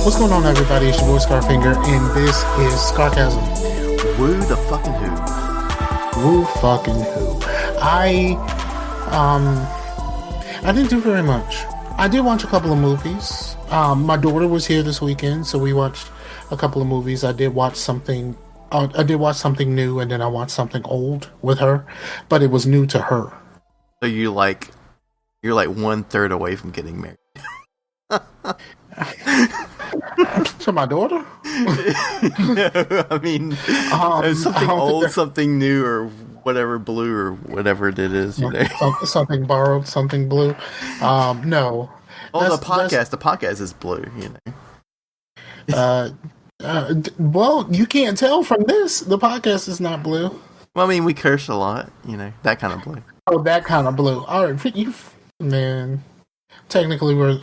What's going on, everybody? It's your boy Scarfinger, and this is Scarcasm. Woo the fucking who. Woo fucking who. I didn't do very much. I did watch a couple of movies. My daughter was here this weekend, so we watched a couple of movies. I did watch something new, and then I watched something old with her, but it was new to her. So you're like 1/3 away from getting married. To my daughter? No, I mean, something old, something new, or whatever, blue, or whatever it is. You know? Something borrowed, something blue. No. Oh, the podcast is blue. You know. Well, you can't tell from this. The podcast is not blue. Well, I mean, we curse a lot. You know, that kind of blue. Oh, that kind of blue. All right, man. Technically, we're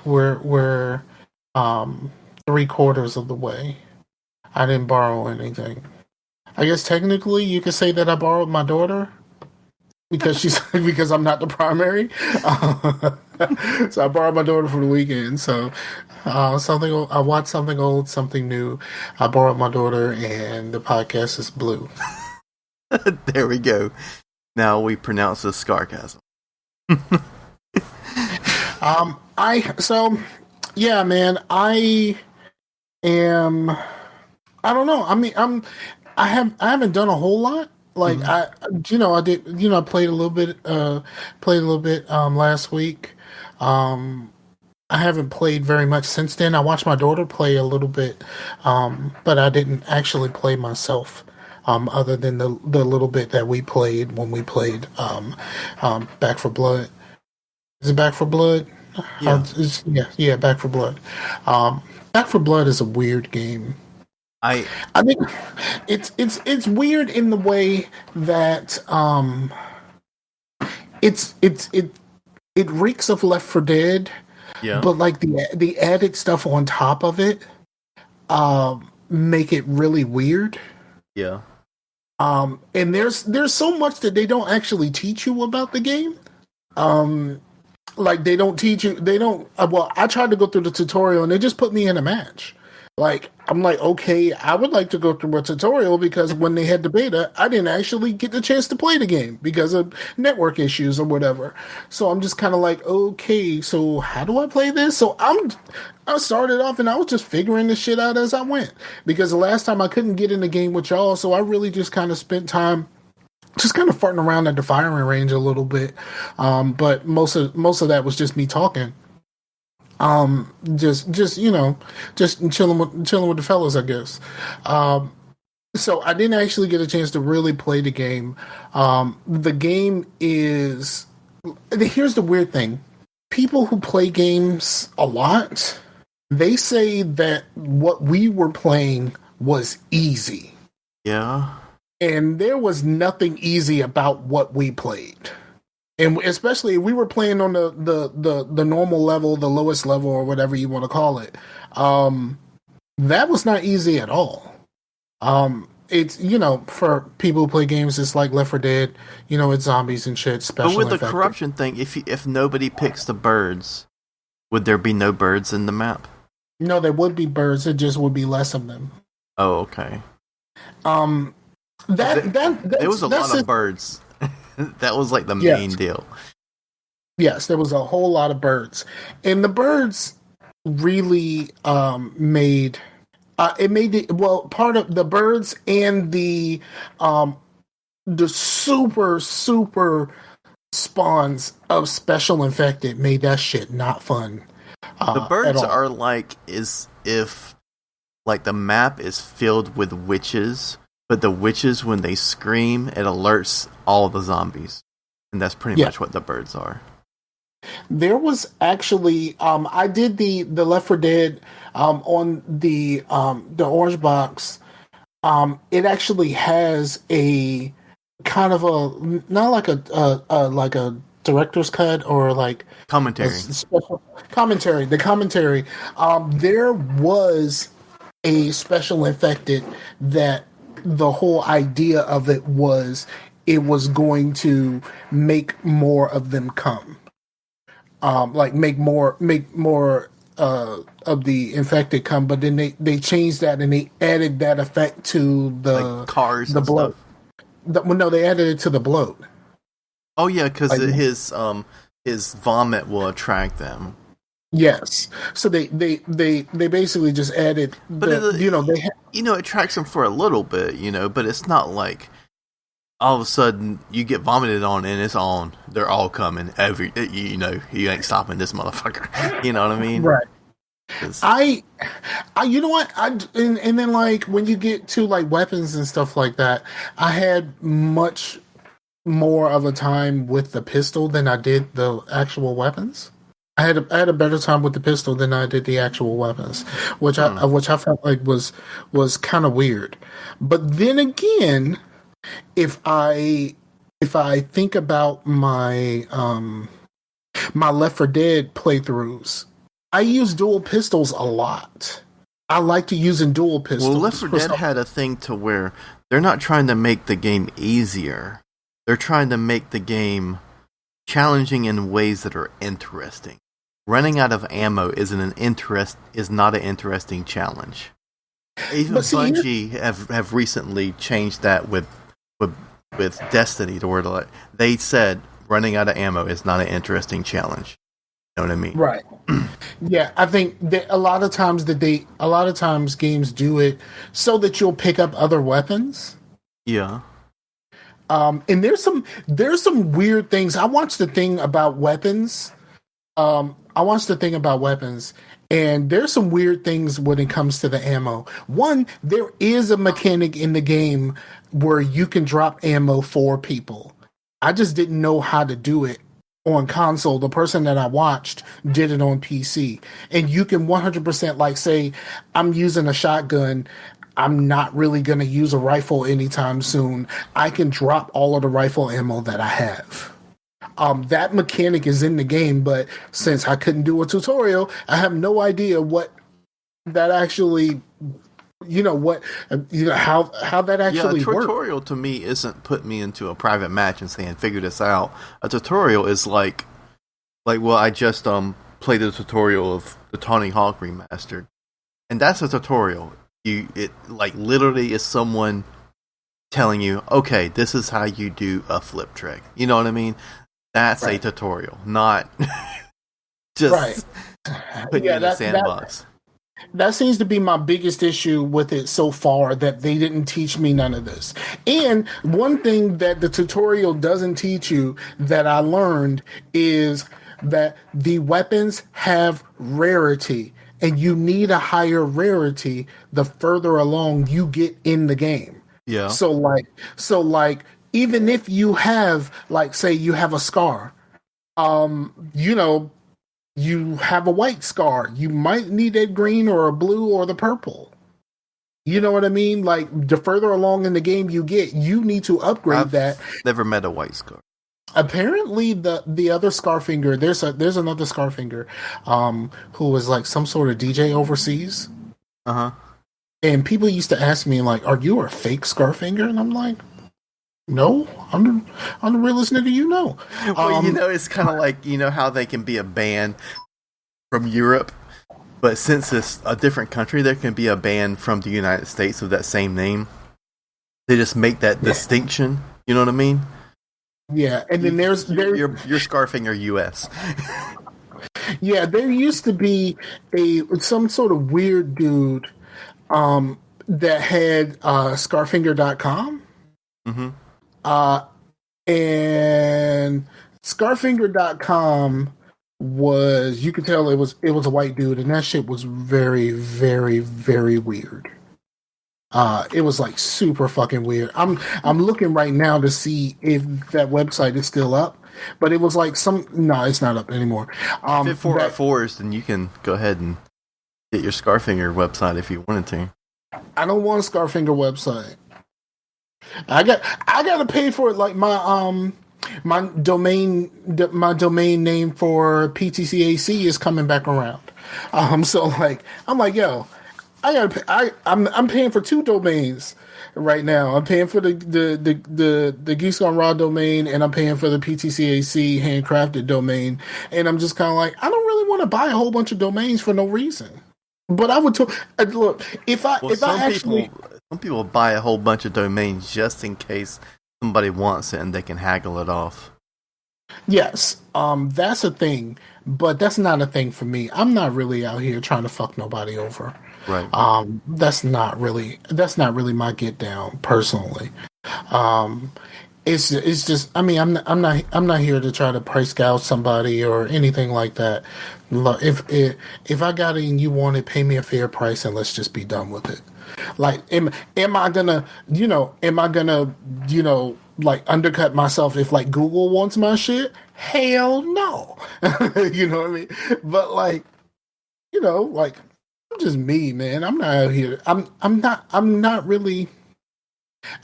3/4 of the way. I didn't borrow anything. I guess technically you could say that I borrowed my daughter because because I'm not the primary. So I borrowed my daughter for the weekend. So I watched something old, something new. I borrowed my daughter, and the podcast is blue. There we go. Now we pronounce this sarcasm. Yeah, man, I don't know. I mean, I haven't done a whole lot. Like I played a little bit last week. I haven't played very much since then. I watched my daughter play a little bit, but I didn't actually play myself. Other than the little bit that we played when we played Back for Blood. Is it Back for Blood? Yeah, Back for Blood. Back for Blood is a weird game. I think it's weird in the way that it reeks of Left 4 Dead. Yeah. But like the added stuff on top of it make it really weird. Yeah. And there's so much that they don't actually teach you about the game. Like they don't teach you. They don't. I tried to go through the tutorial and they just put me in a match. Like I'm like, okay, I would like to go through a tutorial because when they had the beta, I didn't actually get the chance to play the game because of network issues or whatever. So I'm just kind of like, okay, so how do I play this? So I started off and I was just figuring this shit out as I went because the last time I couldn't get in the game with y'all, so I really just kind of spent time just kind of farting around at the firing range a little bit. But most of that was just me talking. Just chilling with the fellas, I guess. So I didn't actually get a chance to really play the game. The game is, here's the weird thing. People who play games a lot, they say that what we were playing was easy. Yeah. And there was nothing easy about what we played. And especially we were playing on the normal level, the lowest level, or whatever you want to call it. That was not easy at all. It's, for people who play games, it's like Left 4 Dead, it's zombies and shit. But with the corruption thing, if nobody picks the birds, would there be no birds in the map? No, there would be birds. It just would be less of them. Oh, okay. There was a lot of birds. That was like the main deal. Yes, there was a whole lot of birds, and the birds really made it. Well, part of the birds and the super spawns of special infected made that shit not fun. The birds are like if the map is filled with witches. But the witches, when they scream, it alerts all the zombies. And that's pretty much what the birds are. There was actually, I did the Left 4 Dead on the Orange Box. It actually has a kind of a not like a director's cut or like a Commentary. special commentary. The commentary, there was a special infected that the whole idea of it was going to make more of them come, like make more of the infected come, but then they changed that and they added that effect to like cars the and bloat. stuff. Well, no, they added it to the bloat. Oh yeah, because Like, his vomit will attract them. yes, so they basically just added But it attracts them for a little bit, but it's not like all of a sudden you get vomited on and it's on. They're all coming. You ain't stopping this motherfucker. You know what I mean? right. I you know what and then like when you get to like weapons and stuff like that, I had much more of a time with the pistol than I did the actual weapons. I had a better time with the pistol than I did the actual weapons, which I felt like was kind of weird. But then again, if I think about my my Left 4 Dead playthroughs, I use dual pistols a lot. I like to use dual pistols. Well, Left 4 Dead had a thing to where they're not trying to make the game easier. They're trying to make the game challenging in ways that are interesting. Running out of ammo is not an interesting challenge. Even Bungie have recently changed that with Destiny to where they said running out of ammo is not an interesting challenge. You know what I mean? Right. Yeah, I think that a lot of times games do it so that you'll pick up other weapons. Yeah. And there's some weird things. I watched the thing about weapons. And there's some weird things when it comes to the ammo. One, there is a mechanic in the game where you can drop ammo for people. I just didn't know how to do it on console. The person that I watched did it on PC. And you can 100% like say, I'm using a shotgun. I'm not really going to use a rifle anytime soon. I can drop all of the rifle ammo that I have. That mechanic is in the game, but since I couldn't do a tutorial, I have no idea what that actually, how that actually works. A tutorial to me isn't putting me into a private match and saying, figure this out. A tutorial is well, I just played the tutorial of the Tony Hawk Remastered. And that's a tutorial. It literally is someone telling you, okay, this is how you do a flip trick. You know what I mean? That's right. A tutorial, not just putting you in a sandbox. That seems to be my biggest issue with it so far, that they didn't teach me none of this. And one thing that the tutorial doesn't teach you that I learned is that the weapons have rarity. And you need a higher rarity the further along you get in the game. Yeah. So even if you have, say you have a scar, you have a white scar, you might need a green or a blue or the purple. You know what I mean? Like, the further along in the game you get, you need to upgrade that. Never met a white scar. Apparently, the other Scarfinger, there's another Scarfinger, who was like some sort of DJ overseas. And people used to ask me like, "Are you a fake Scarfinger?" And I'm like, "No, I'm the realest nigga you know." Well, it's kind of like how they can be a band from Europe, but since it's a different country, there can be a band from the United States of that same name. They just make that distinction. You know what I mean? Yeah, and then there's your Scarfinger US. Yeah, there used to be some sort of weird dude that had Scarfinger.com. Mm-hmm. And Scarfinger.com was, you could tell it was a white dude, and that shit was very, very, very weird. It was like super fucking weird. I'm looking right now to see if that website is still up, but it was like no, it's not up anymore. If it 4x4s, then you can go ahead and get your Scarfinger website if you wanted to. I don't want a Scarfinger website. I gotta pay for it. Like my domain name for PTCAC is coming back around. So like I'm like, yo, I gotta pay, I'm paying for two domains right now. I'm paying for the Geeks Gone Raw domain, and I'm paying for the PTCAC handcrafted domain. And I'm just kind of like, I don't really want to buy a whole bunch of domains for no reason. But I would look if I Well, if I actually some people buy a whole bunch of domains just in case somebody wants it and they can haggle it off. yes, that's a thing, but that's not a thing for me. I'm not really out here trying to fuck nobody over. Right. That's not really my get down personally. Um, it's just I mean I'm not here to try to price gouge somebody or anything like that. Look, if I got it and you want it, pay me a fair price and let's just be done with it. Like am I gonna like undercut myself if like Google wants my shit? Hell no. You know what I mean? But like like I'm just me, man. I'm not out here. I'm not really.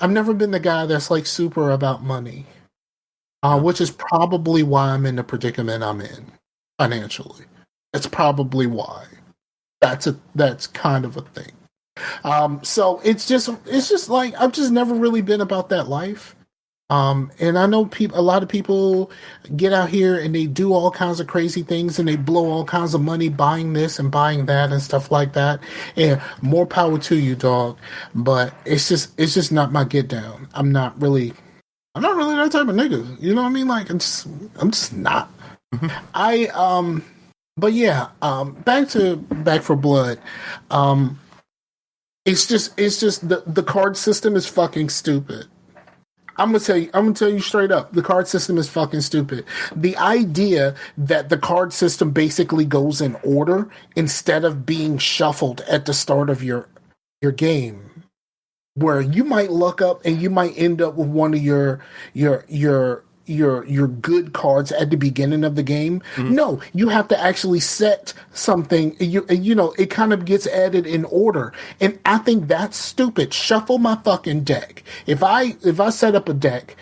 I've never been the guy that's like super about money, which is probably why I'm in the predicament I'm in financially. That's probably why. That's kind of a thing. So it's just like I've just never really been about that life. And I know a lot of people get out here and they do all kinds of crazy things and they blow all kinds of money buying this and buying that and stuff like that. And more power to you, dog. But it's just not my get down. I'm not really that type of nigga. You know what I mean? Like I'm just not. But yeah, back for blood. It's just the card system is fucking stupid. I'm gonna tell you straight up, the card system is fucking stupid. The idea that the card system basically goes in order instead of being shuffled at the start of your game, where you might look up and you might end up with one of your good cards at the beginning of the game. Mm-hmm. No, you have to actually set something. It kind of gets added in order, and I think that's stupid. Shuffle my fucking deck. If I set up a deck,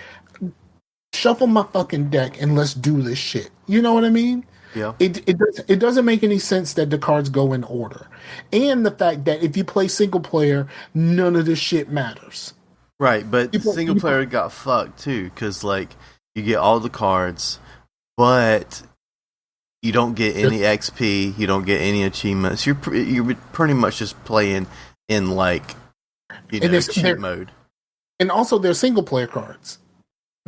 shuffle my fucking deck, and let's do this shit. You know what I mean? Yeah. It doesn't make any sense that the cards go in order, and the fact that if you play single player, none of this shit matters. Right, but single player got fucked too, because like. You get all the cards, but you don't get any XP. You don't get any achievements. You're pretty much just playing in like cheat mode. And also, they're single player cards.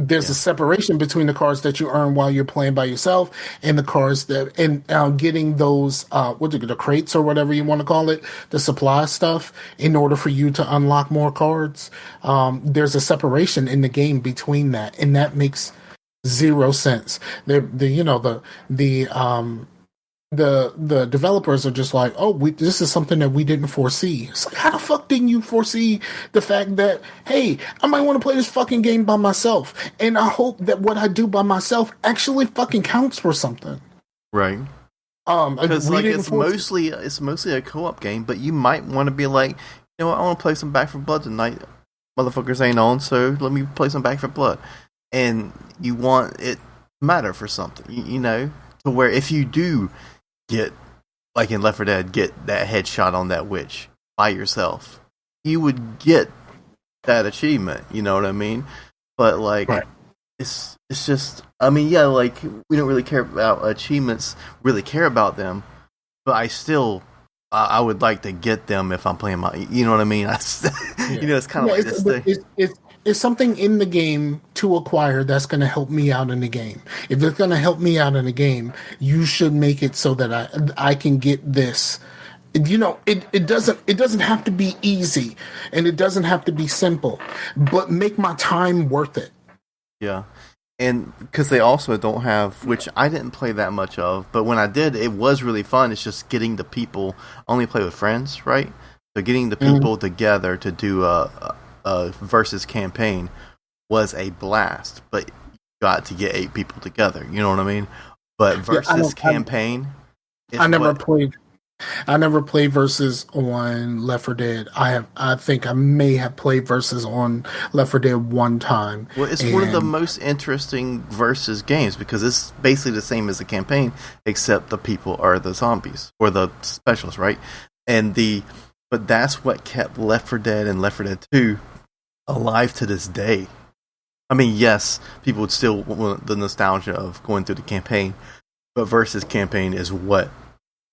There's a separation between the cards that you earn while you're playing by yourself and the cards getting those the crates or whatever you want to call it, the supply stuff, in order for you to unlock more cards. There's a separation in the game between that, and that makes zero sense. The developers are just like, this is something that we didn't foresee. It's like, how the fuck didn't you foresee the fact that, hey, I might want to play this fucking game by myself, and I hope that what I do by myself actually fucking counts for something. Right. Because like it's mostly a co-op game, but you might want to be like, you know what, I want to play some Back 4 Blood tonight. Motherfuckers ain't on, so let me play some Back 4 Blood. And you want it to matter for something, to where if you do get, like in Left 4 Dead, get that headshot on that witch by yourself, you would get that achievement, you know what I mean? But like, right. It's just, I mean, yeah, like, we don't really care about achievements, really care about them, but I would like to get them if I'm playing you know what I mean? It's kind of like this thing. It's something in the game to acquire that's going to help me out in the game. If it's going to help me out in the game, you should make it so that I can get this. It doesn't have to be easy, and it doesn't have to be simple, but make my time worth it. Yeah. And because they also don't have, which I didn't play that much of, but when I did, it was really fun. It's just getting the people, only play with friends, right? So getting the people together to do a versus campaign was a blast, but you got to get 8 people together. You know what I mean? But versus campaign, I never played. I never played versus on Left 4 Dead. I think I may have played versus on Left 4 Dead one time. Well, it's one of the most interesting versus games because it's basically the same as the campaign, except the people are the zombies or the specialists, right? But that's what kept Left 4 Dead and Left 4 Dead 2 alive to this day. I mean, yes, people would still want the nostalgia of going through the campaign, but versus campaign is what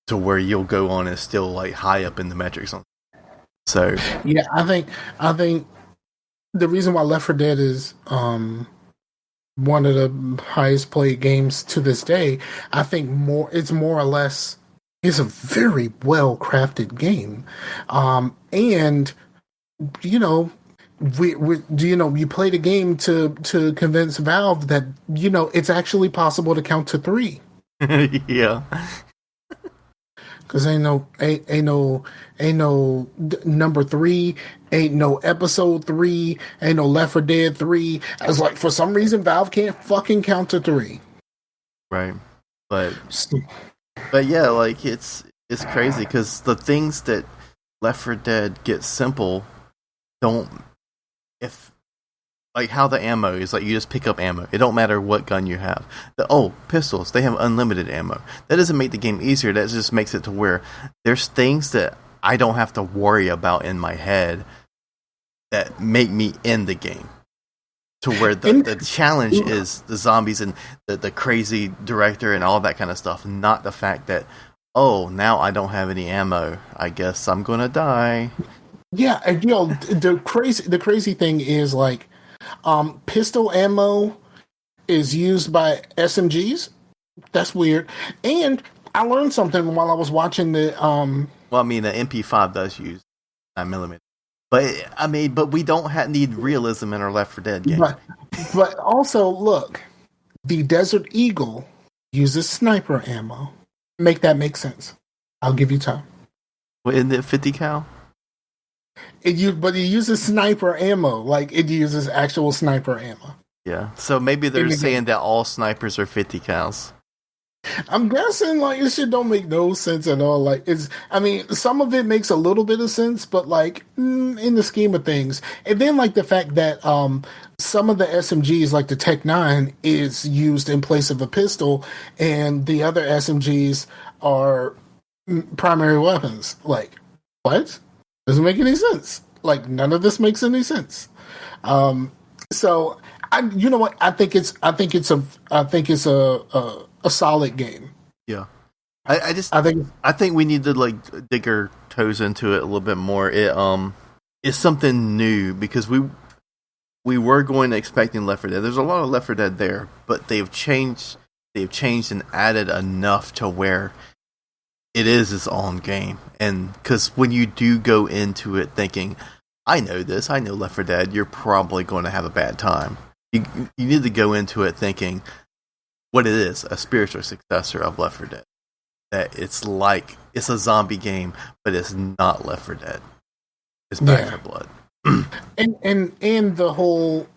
to where you'll go on and still like high up in the metrics on. So yeah, I think the reason why Left 4 Dead is one of the highest played games to this day, I think it's more or less it's a very well crafted game, and you know. You play the game to convince Valve that it's actually possible to count to 3. Yeah. Cause ain't no number 3, ain't no episode 3, ain't no Left 4 Dead 3. I was like, for some reason, Valve can't fucking count to 3. Right, but yeah, like it's crazy because the things that Left 4 Dead gets simple don't. If like how the ammo is like you just pick up ammo. It don't matter what gun you have. Pistols, they have unlimited ammo. That doesn't make the game easier. That just makes it to where there's things that I don't have to worry about in my head that make me end the game. To where the challenge is the zombies and the crazy director and all that kind of stuff, not the fact that now I don't have any ammo. I guess I'm gonna die. Yeah, and the crazy thing is like pistol ammo is used by SMGs. That's weird. And I learned something while I was watching the well, I mean the MP5 does use 9mm. But we don't need realism in our Left 4 Dead game. But also look, the Desert Eagle uses sniper ammo. Make that make sense. I'll give you time. Well, isn't it 50 cal? But it uses sniper ammo, like it uses actual sniper ammo. Yeah, so maybe they're saying that all snipers are 50 cals. I'm guessing like this shit don't make no sense at all. Like some of it makes a little bit of sense, but like in the scheme of things, and then like the fact that some of the SMGs, like the Tech 9, is used in place of a pistol, and the other SMGs are primary weapons. Like what? Doesn't make any sense. Like none of this makes any sense. So you know what? I think it's a solid game. Yeah. I think we need to like dig our toes into it a little bit more. It's something new because we were going to expecting Left 4 Dead. There's a lot of Left 4 Dead there, but they've changed and added enough to where it is its own game. And because when you do go into it thinking, I know this, I know Left 4 Dead, you're probably going to have a bad time. You need to go into it thinking what it is, a spiritual successor of Left 4 Dead. That it's a zombie game, but it's not Left 4 Dead. It's Back 4 Blood. and the whole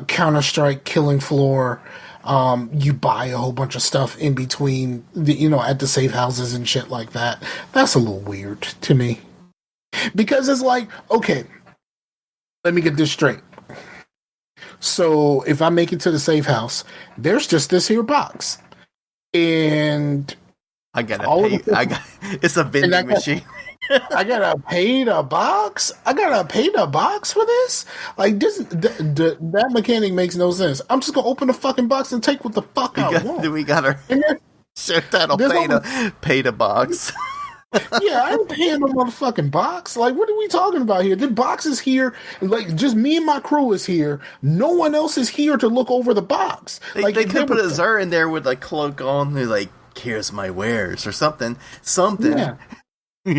Counter-Strike killing floor. You buy a whole bunch of stuff in between at the safe houses and shit like that. That's a little weird to me. Because it's like, okay, let me get this straight. So if I make it to the safe house, there's just this here box. And I gotta pay. It's a vending machine. I gotta pay the box. I gotta pay the box for this. Like this, that mechanic makes no sense. I'm just gonna open the fucking box and take what the fuck I want. We gotta shit that'll pay the box. Yeah, I ain't paying no motherfucking box. Like, what are we talking about here? The box is here. Like, just me and my crew is here. No one else is here to look over the box. They could put a Zer in there with like cloak on. Who's like, here's my wares or something. Yeah.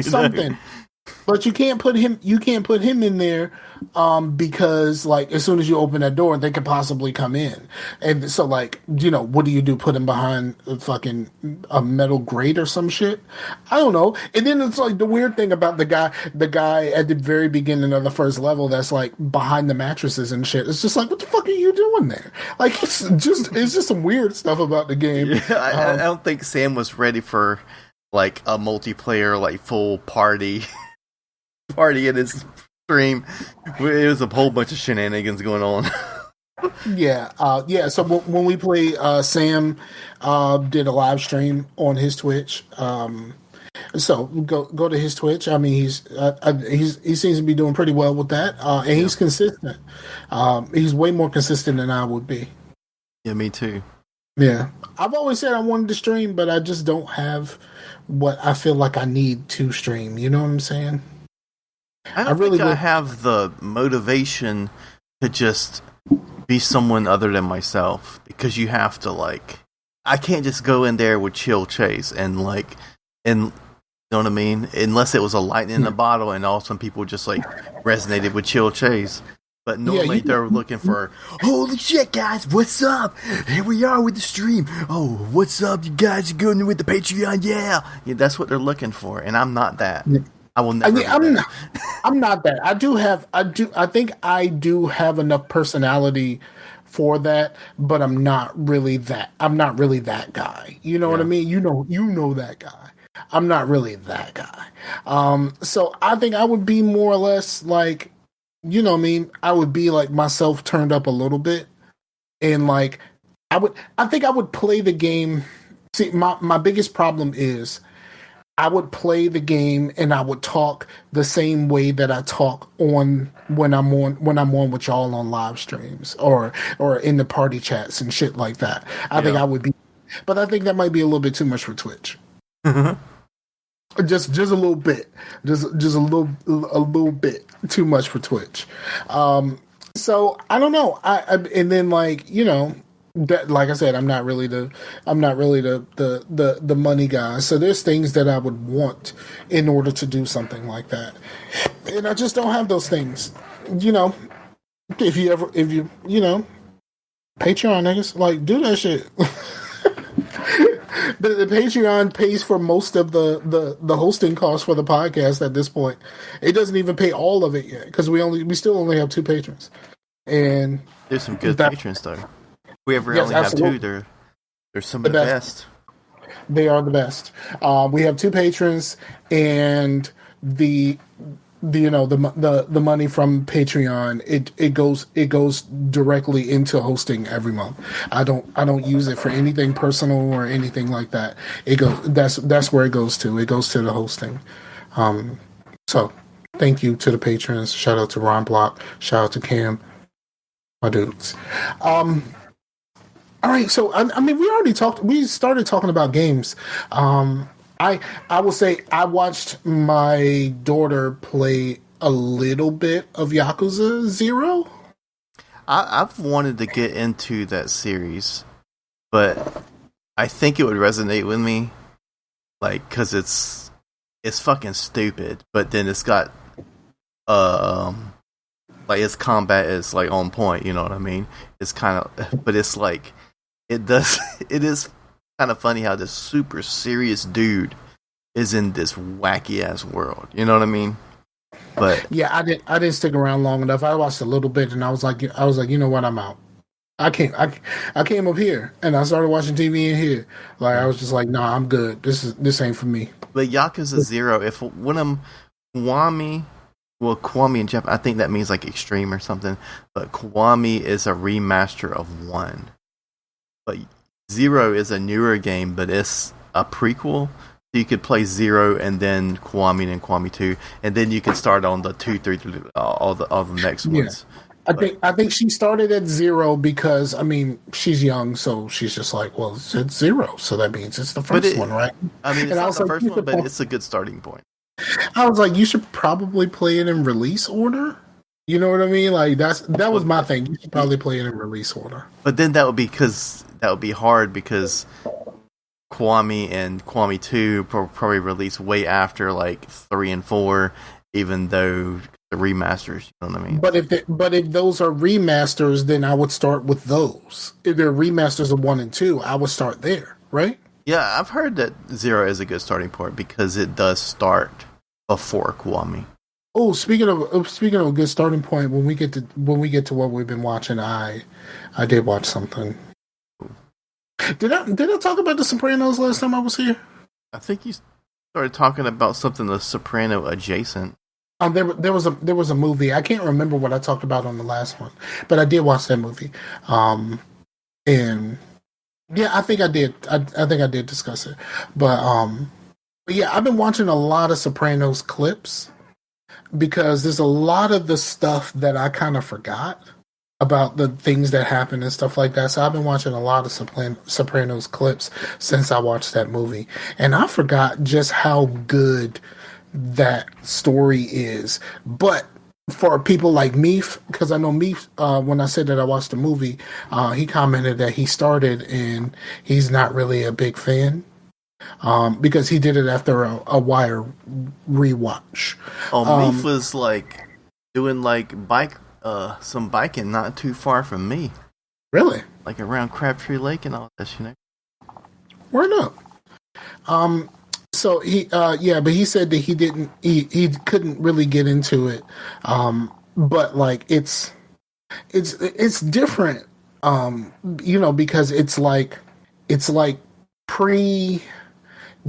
Something. But you can't put him. You can't put him in there because, like, as soon as you open that door, they could possibly come in. And so, like, what do you do? Put him behind a metal grate or some shit? I don't know. And then it's like the weird thing about the guy at the very beginning of the first level that's like behind the mattresses and shit. It's just like, what the fuck are you doing there? Like, it's just some weird stuff about the game. Yeah, I don't think Sam was ready for like a multiplayer, like full party in his stream. It was a whole bunch of shenanigans going on. Yeah. So when we play, Sam did a live stream on his Twitch. So go to his Twitch. I mean, he seems to be doing pretty well with that, and he's consistent. He's way more consistent than I would be. Yeah, me too. Yeah, I've always said I wanted to stream, but I just don't have what I feel like I need to stream. You know what I'm saying? I don't think I have the motivation to just be someone other than myself, because you have to, like, I can't just go in there with Chill Chase and you know what I mean? Unless it was a lightning in a bottle and all some people just like resonated with Chill Chase. But normally they're looking for, holy shit, guys, what's up? Here we are with the stream. Oh, what's up, you guys? You're going with the Patreon, yeah. That's what they're looking for, and I'm not that. I will never. I'm not that. I think I do have enough personality for that, but I'm not really that. I'm not really that guy. You know what I mean? You know that guy. I'm not really that guy. So I think I would be more or less like, you know what I mean? I would be like myself turned up a little bit, and like I think I would play the game. See, my biggest problem is I would play the game and I would talk the same way that I talk when I'm on with y'all on live streams or in the party chats and shit like that. I think I would be, but I think that might be a little bit too much for Twitch. Just a little bit, just a little bit too much for Twitch. So I don't know. And then like that, like I said, I'm not really the money guy. So there's things that I would want in order to do something like that, and I just don't have those things. If you Patreon niggas, like, do that shit. The Patreon pays for most of the hosting costs for the podcast at this point. It doesn't even pay all of it yet because we still only have 2 patrons, and there's some good patrons though. We only have 2. They're some of the best. They are the best. We have 2 patrons, and the money from Patreon it goes directly into hosting every month. I don't use it for anything personal or anything like that. That's where it goes to. It goes to the hosting. So thank you to the patrons. Shout out to Ron Block. Shout out to Cam, my dudes. All right, so I mean, we started talking about games. I will say I watched my daughter play a little bit of Yakuza 0. I've wanted to get into that series, but I think it would resonate with me, like, because it's fucking stupid, but then it's got like its combat is like on point. You know what I mean? It's kind of, but it's like it is kind of funny how this super serious dude is in this wacky ass world. You know what I mean? But yeah, I didn't stick around long enough. I watched a little bit and I was like, you know what, I'm out. I came up here and I started watching TV in here. Like, I was just like, nah, I'm good. This ain't for me. But Yakuza 0, if one of them Kiwami in Japan, I think that means like extreme or something. But Kiwami is a remaster of 1. But 0 is a newer game, but it's a prequel. So you could play 0 and then Kiwami and Kiwami 2, and then you can start on the 2, 3, all the next ones. I think she started at 0 because, I mean, she's young, so she's just like, well, it's 0, so that means it's the first one, right? I mean, it's not the first one, but it's a good starting point. I was like, you should probably play it in release order. You know what I mean? Like, that was my thing. You should probably play it in release order. But then that would be hard because Kiwami and Kiwami 2 probably released way after like 3 and 4, even though the remasters, you know what I mean? But if those are remasters, then I would start with those. If they're remasters of 1 and 2, I would start there, right? Yeah, I've heard that 0 is a good starting point because it does start before Kiwami. Oh, speaking of a good starting point, when we get to what we've been watching, I did watch something. Did I talk about The Sopranos last time I was here? I think you started talking about something The Soprano adjacent. There was a movie. I can't remember what I talked about on the last one, but I did watch that movie. And yeah, I think I did. I think I did discuss it. But yeah, I've been watching a lot of Sopranos clips because there's a lot of the stuff that I kind of forgot about the things that happen and stuff like that. So I've been watching a lot of Sopranos clips since I watched that movie, and I forgot just how good that story is. But for people like Meef, because I know Meef, when I said that I watched the movie, he commented that he started and he's not really a big fan. Because he did it after a Wire rewatch. Oh, Meef was like doing like some biking not too far from me. Really? Like around Crabtree Lake and all that, you know. Where not? So he, but he said that he couldn't really get into it. But like it's different. Because it's like pre.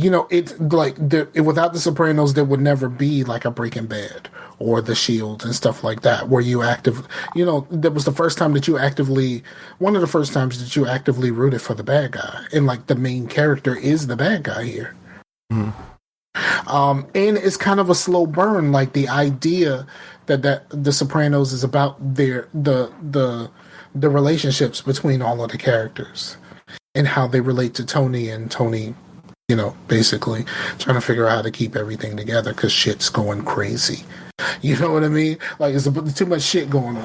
It's like without The Sopranos, there would never be like a Breaking Bad or The Shield and stuff like that, where you that was the first time that one of the first times that you actively rooted for the bad guy, and like the main character is the bad guy here. Mm-hmm. And it's kind of a slow burn, like the idea that The Sopranos is about the relationships between all of the characters and how they relate to Tony, and Tony, basically trying to figure out how to keep everything together because shit's going crazy. You know what I mean? Like, it's too much shit going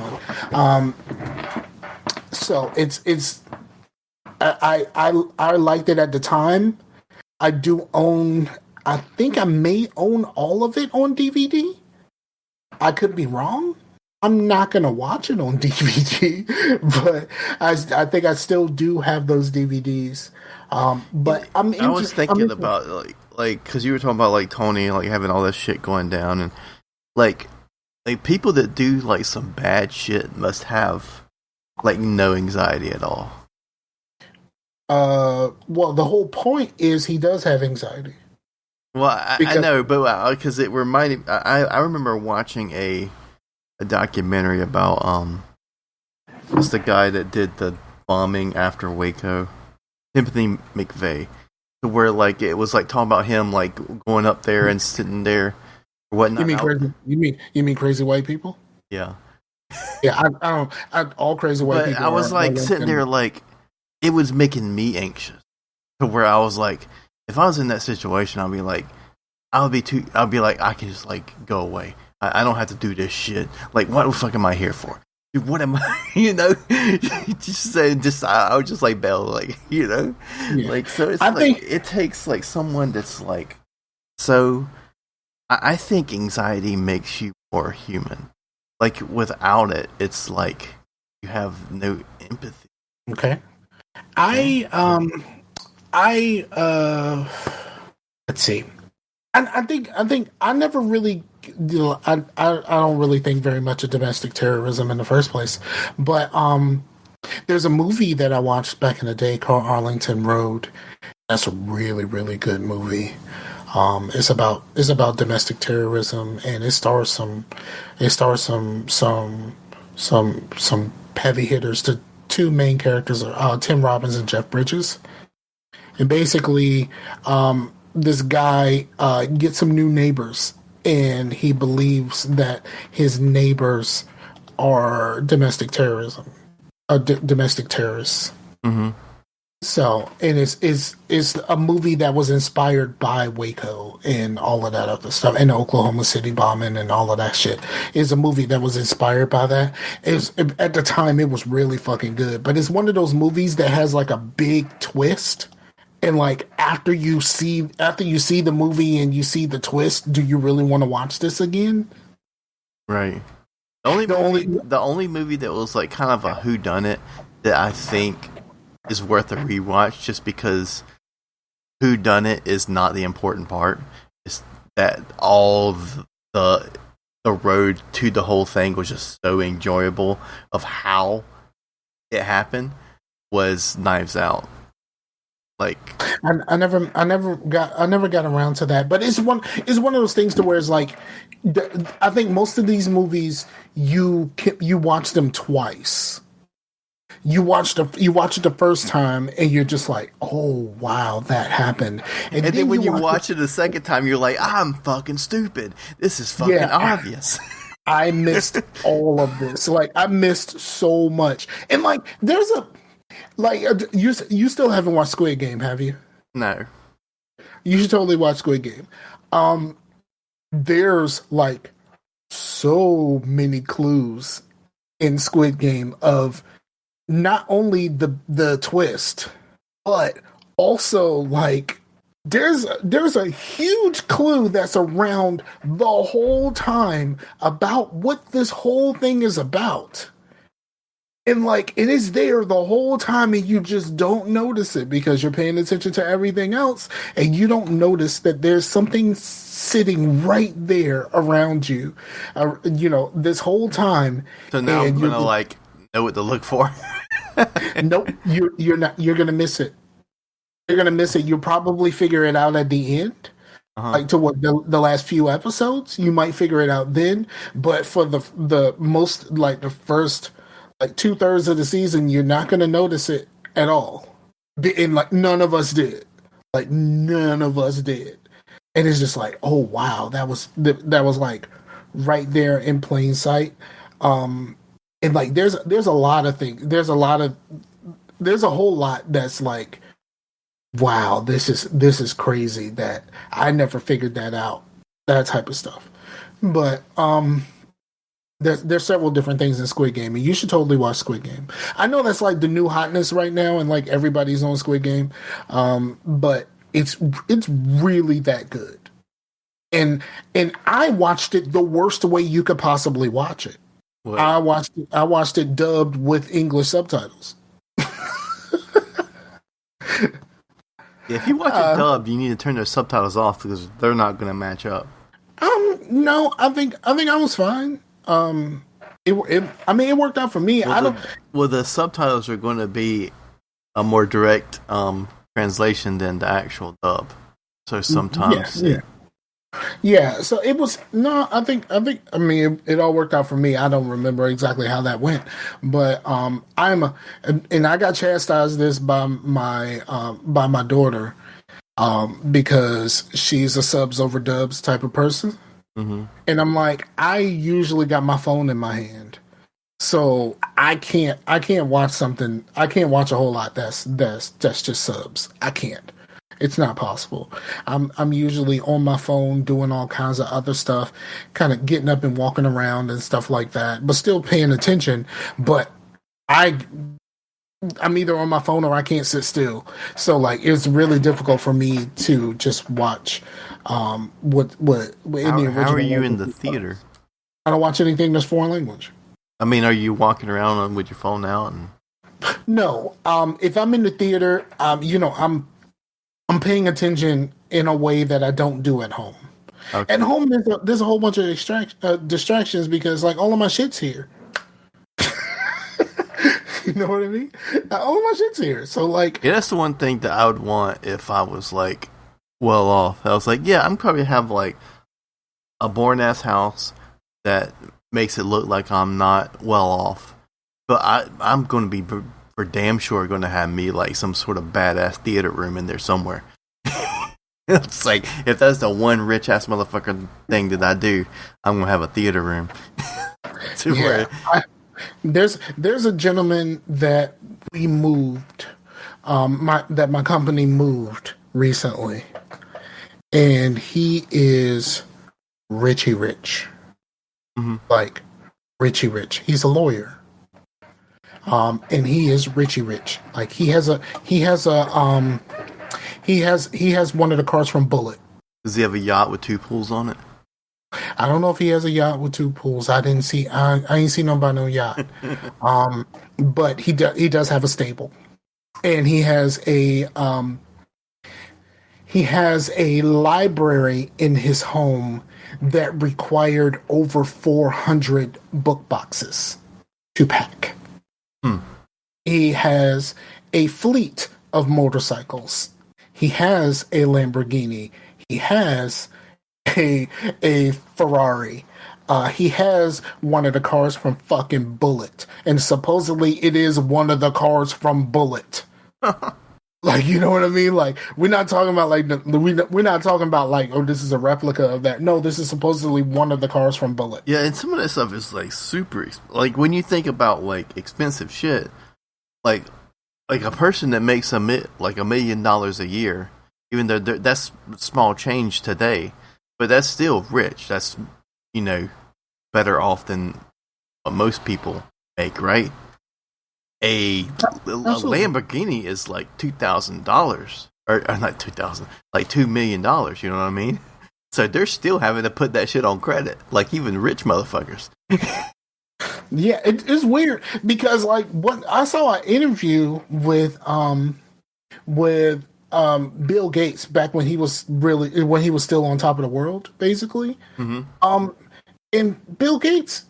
on. So it's I liked it at the time. I think I may own all of it on DVD. I could be wrong. I'm not going to watch it on DVD, but I think I still do have those DVDs. But I was thinking about like because you were talking about like Tony like having all this shit going down, and like people that do like some bad shit must have like no anxiety at all. Well, the whole point is he does have anxiety. Well, I know, but because it reminded, I remember watching a documentary about what's the guy that did the bombing after Waco, Timothy McVeigh, where like it was like talking about him like going up there and sitting there or whatnot. You mean crazy? You mean crazy white people? Yeah, yeah. I don't. All crazy white people. I was like sitting there like it was making me anxious to where I was like, if I was in that situation, I'd be like, I can just like go away. I don't have to do this shit. Like, what the fuck am I here for? Dude, what am I? I would just like bail, like, Yeah. Like, so it's it takes like someone that's like, so I think anxiety makes you more human. Like, without it, it's like you have no empathy. Okay. Let's see. I think I never really, I don't really think very much of domestic terrorism in the first place, but there's a movie that I watched back in the day called Arlington Road. That's a really, really good movie. It's about domestic terrorism, and it stars some heavy hitters. The two main characters are Tim Robbins and Jeff Bridges. And basically, this guy gets some new neighbors, and he believes that his neighbors are domestic terrorists. Mm-hmm. So, and it's a movie that was inspired by Waco and all of that other stuff, and the Oklahoma City bombing and all of that shit. It's a movie that was inspired by that. At the time, it was really fucking good. But it's one of those movies that has like a big twist, And like after you see the movie and you see the twist, do you really want to watch this again? Right. The only movie that was like kind of a whodunit that I think is worth a rewatch, just because whodunit is not the important part. It's that all the road to the whole thing was just so enjoyable of how it happened, was Knives Out. Like I never got around to that, but it's one of those things to where it's like, I think most of these movies you watch them twice. You watch it the first time and you're just like, oh wow, that happened. And then when you watch it the second time, you're like, I'm fucking stupid. This is fucking obvious. I missed all of this. Like I missed so much. And like there's a you still haven't watched Squid Game, have you? No. You should totally watch Squid Game. There's like so many clues in Squid Game of not only the twist, but also like there's a huge clue that's around the whole time about what this whole thing is about. And like it is there the whole time and you just don't notice it because you're paying attention to everything else and you don't notice that there's something sitting right there around you, this whole time. So now I'm gonna like know what to look for. Nope, you're not. You're gonna miss it. You're gonna miss it. You'll probably figure it out at the end. Like to what the last few episodes, you might figure it out then. But for the most, like the first like 2/3 of the season, you're not gonna notice it at all. And like none of us did. Like none of us did. And it's just like, oh wow, that was like right there in plain sight. And like there's a lot of things. There's a whole lot that's like, wow, this is crazy that I never figured that out. That type of stuff. But there's several different things in Squid Game, and you should totally watch Squid Game. I know that's like the new hotness right now, and like everybody's on Squid Game, but it's really that good. And I watched it the worst way you could possibly watch it. What? I watched it dubbed with English subtitles. If you watch it dubbed, you need to turn their subtitles off because they're not going to match up. No, I think I was fine. It worked out for me. The subtitles are going to be a more direct translation than the actual dub. So sometimes, yeah. So it was I think it all worked out for me. I don't remember exactly how that went, but and I got chastised this by my daughter because she's a subs over dubs type of person. Mm-hmm. And I'm like, I usually got my phone in my hand, so I can't watch something. I can't watch a whole lot that's just subs. I can't. It's not possible. I'm usually on my phone doing all kinds of other stuff, kind of getting up and walking around and stuff like that, but still paying attention. But I'm either on my phone or I can't sit still. So like it's really difficult for me to just watch what in the original. How are you in the theater? I don't watch anything that's foreign language. I mean, are you walking around with your phone out? No. If I'm in the theater, I'm paying attention in a way that I don't do at home. Okay. At home, there's a whole bunch of distractions because like all of my shit's here. You know what I mean? All of my shit's here. So like, yeah, that's the one thing that I would want if I was like well off. I was like, yeah, I'm probably have like a boring ass house that makes it look like I'm not well off, but I'm going to be for damn sure going to have me like some sort of badass theater room in there somewhere. It's like if that's the one rich ass motherfucker thing that I do, I'm gonna have a theater room. There's a gentleman that we moved, that my company moved recently, and he is Richie Rich, like Richie Rich. He's a lawyer. And he is Richie Rich. Like he has a He has one of the cars from Bullet. Does he have a yacht with 2 pools on it? I don't know if he has a yacht with 2 pools. I didn't see. I ain't seen nobody no yacht. But he does have a stable, and he has a library in his home that required over 400 book boxes to pack. He has a fleet of motorcycles. He has a Lamborghini. He has a Ferrari. He has one of the cars from fucking Bullet, and supposedly it is one of the cars from Bullet. Like, you know what I mean? Like, we're not talking about like we're not talking about like, oh, this is a replica of that. No, this is supposedly one of the cars from Bullet. Yeah, and some of that stuff is like super. Like when you think about like expensive shit, like a person that makes like $1 million a year, even though that's small change today, but that's still rich. That's, you know, better off than what most people make, right? A Lamborghini is like $2,000, or not 2,000, like $2 million. You know what I mean? So they're still having to put that shit on credit, like even rich motherfuckers. Yeah, it's weird because like what I saw an interview with Bill Gates back when he was still on top of the world, basically. Mm-hmm. And Bill Gates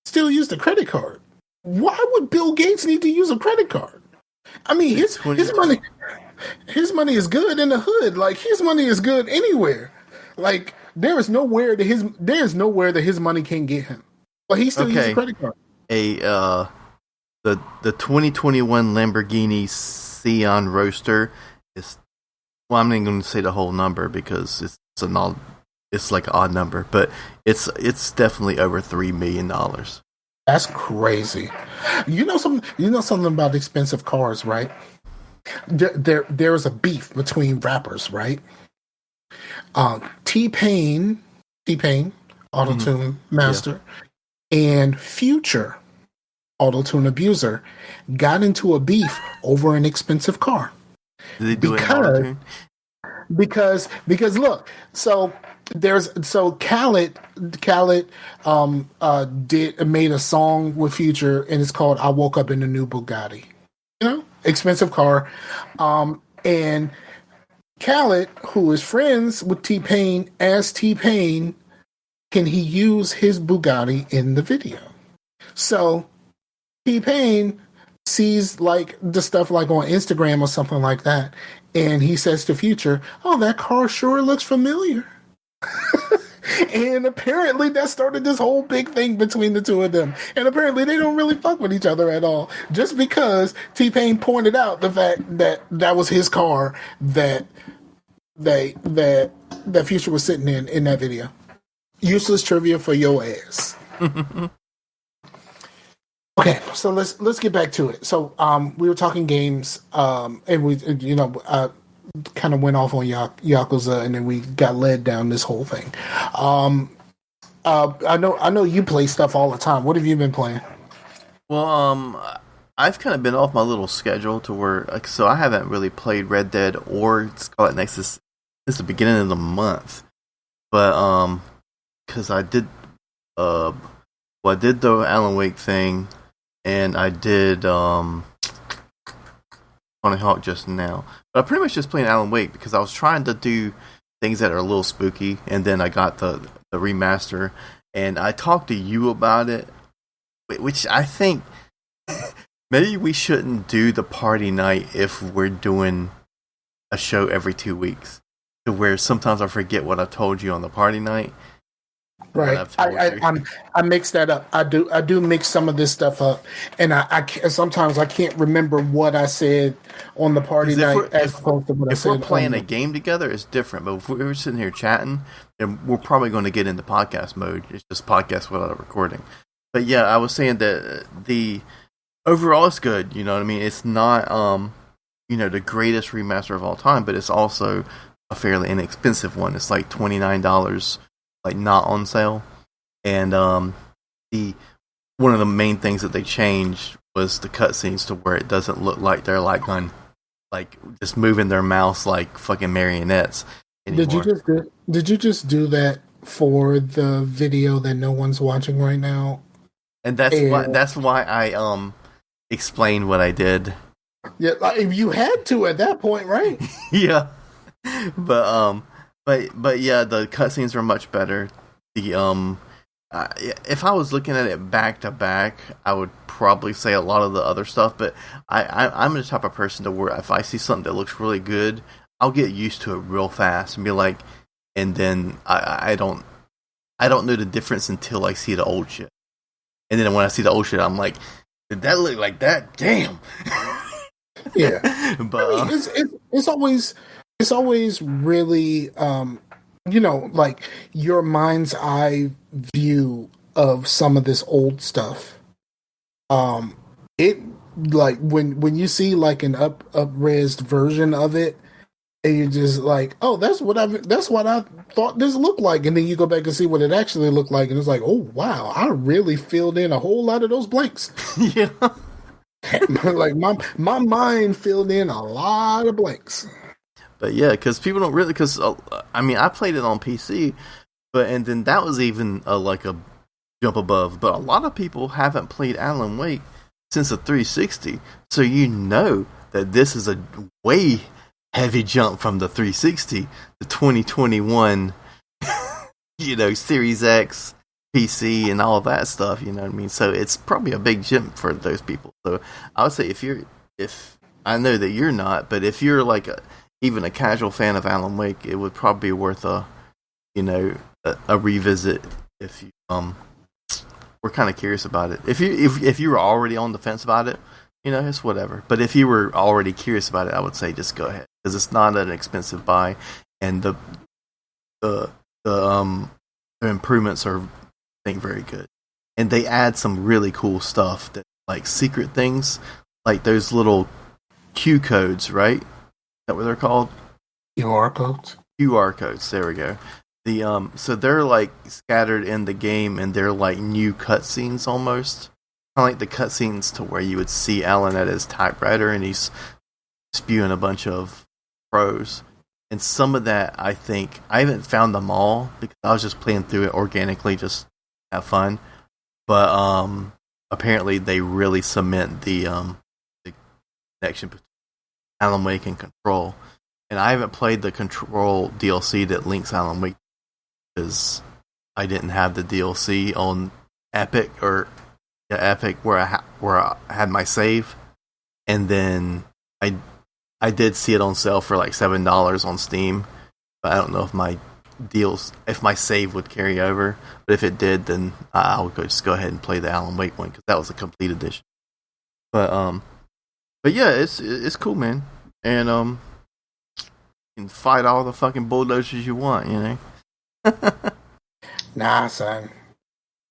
still used a credit card. Why would Bill Gates need to use a credit card? I mean, his money is good in the hood. Like, his money is good anywhere. Like, there's nowhere that his money can get him. But he still uses a credit card. The 2021 Lamborghini Scion Roadster is, well, I'm not going to say the whole number because it's like an odd number, but it's definitely over $3 million. That's crazy. You know something about expensive cars, right? There's a beef between rappers, right? T-Pain, Auto-Tune Master, and Future, Auto-Tune Abuser, got into a beef over an expensive car. Did they do it in Auto-Tune? Because look, Khaled made a song with Future, and it's called "I Woke Up in a New Bugatti." You know, expensive car. And Khaled, who is friends with T-Pain, asked T-Pain, can he use his Bugatti in the video? So T-Pain sees like the stuff like on Instagram or something like that, and he says to Future, "Oh, that car sure looks familiar." And apparently that started this whole big thing between the two of them. And apparently they don't really fuck with each other at all. Just because T-Pain pointed out the fact that was his car that Future was sitting in that video. Useless trivia for your ass. Okay, so let's get back to it. So we were talking games, and we kind of went off on Yakuza, and then we got led down this whole thing. I know you play stuff all the time. What have you been playing? Well, I've kind of been off my little schedule to where, like, so I haven't really played Red Dead or Scarlet Nexus since the beginning of the month. But because I did the Alan Wake thing, and I did Tony Hawk just now. But I'm pretty much just playing Alan Wake because I was trying to do things that are a little spooky, and then I got the remaster, and I talked to you about it, which I think maybe we shouldn't do the party night if we're doing a show every 2 weeks, to where sometimes I forget what I told you on the party night. Right, I mix that up. I do mix some of this stuff up, and I sometimes I can't remember what I said on the party night as opposed to what I said. If we're playing a game together, it's different. But if we're sitting here chatting, then we're probably going to get into podcast mode. It's just podcast without a recording. But yeah, I was saying that the overall it's good. You know what I mean? It's not the greatest remaster of all time, but it's also a fairly inexpensive one. It's like $29. Like not on sale, and one of the main things that they changed was the cutscenes to where it doesn't look like they're like on like just moving their mouse like fucking marionettes anymore. Did you just do that for the video that no one's watching right now? And that's why I explained what I did. Yeah, like, you had to at that point, right? Yeah, but yeah, the cutscenes were much better. The if I was looking at it back to back, I would probably say a lot of the other stuff. But I'm the type of person to where if I see something that looks really good, I'll get used to it real fast and be like, and then I don't know the difference until I see the old shit. And then when I see the old shit, I'm like, did that look like that? Damn. Yeah, but I mean, it's always really like your mind's eye view of some of this old stuff. It like when you see like an up-resed version of it, and you're just like, oh, that's what I thought this looked like, and then you go back and see what it actually looked like, and it's like, oh wow, I really filled in a whole lot of those blanks. Yeah. Like my mind filled in a lot of blanks. But yeah, because people don't really, because I mean, I played it on PC, and then that was even like a jump above. But a lot of people haven't played Alan Wake since the 360, so you know that this is a way heavy jump from the 360 to 2021. Series X, PC, and all of that stuff. You know what I mean? So it's probably a big jump for those people. So I would say if I know that you're not, but if you're like even a casual fan of Alan Wake, it would probably be worth a revisit if you were kind of curious about it. If you were already on the fence about it, it's whatever. But if you were already curious about it, I would say just go ahead, because it's not an expensive buy, and the improvements are, I think, very good. And they add some really cool stuff, that like secret things, like those little Q codes, right? Is that what they're called? QR codes. QR codes. There we go. So they're like scattered in the game, and they're like new cutscenes almost, kind of like the cutscenes to where you would see Alan at his typewriter and he's spewing a bunch of prose. And some of that, I think, I haven't found them all because I was just playing through it organically, just have fun. But apparently they really cement the connection between Alan Wake and Control. And I haven't played the Control DLC that links Alan Wake because I didn't have the DLC on Epic where I had my save, and then I did see it on sale for like $7 on Steam, but I don't know if my save would carry over. But if it did, then I'll just go ahead and play the Alan Wake one because that was a complete edition. But yeah, it's cool, man, and you can fight all the fucking bulldozers you want, Nah, son.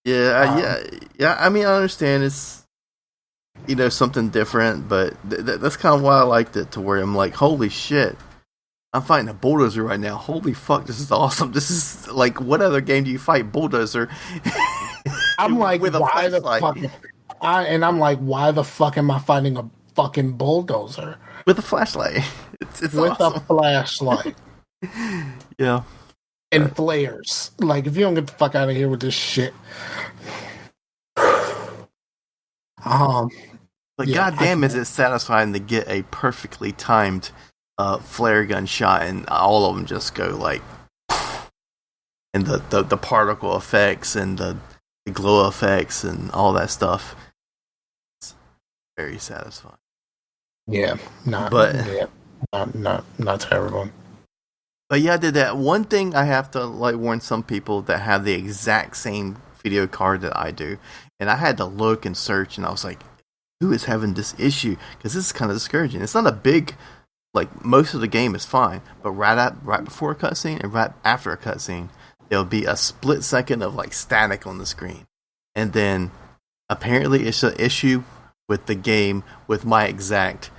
Yeah, yeah. I mean, I understand it's something different, but that's kind of why I liked it, to where I'm like, holy shit, I'm fighting a bulldozer right now. Holy fuck, this is awesome. This is like, what other game do you fight bulldozer? I'm like, with a why the flashlight? I'm like, why the fuck am I fighting a fucking bulldozer With a flashlight? It's with awesome. a flashlight. Yeah. And flares. Like, if you don't get the fuck out of here with this shit. But goddamn, is it satisfying to get a perfectly timed flare gun shot, and all of them just go like, and the particle effects and the glow effects and all that stuff. It's very satisfying. Yeah, not terrible. But yeah, I did that. One thing I have to like warn some people that have the exact same video card that I do, and I had to look and search, and I was like, who is having this issue? Because this is kind of discouraging. It's not a big, like, most of the game is fine, but right before a cutscene and right after a cutscene, there'll be a split second of like static on the screen, and then apparently it's an issue with the game with my exact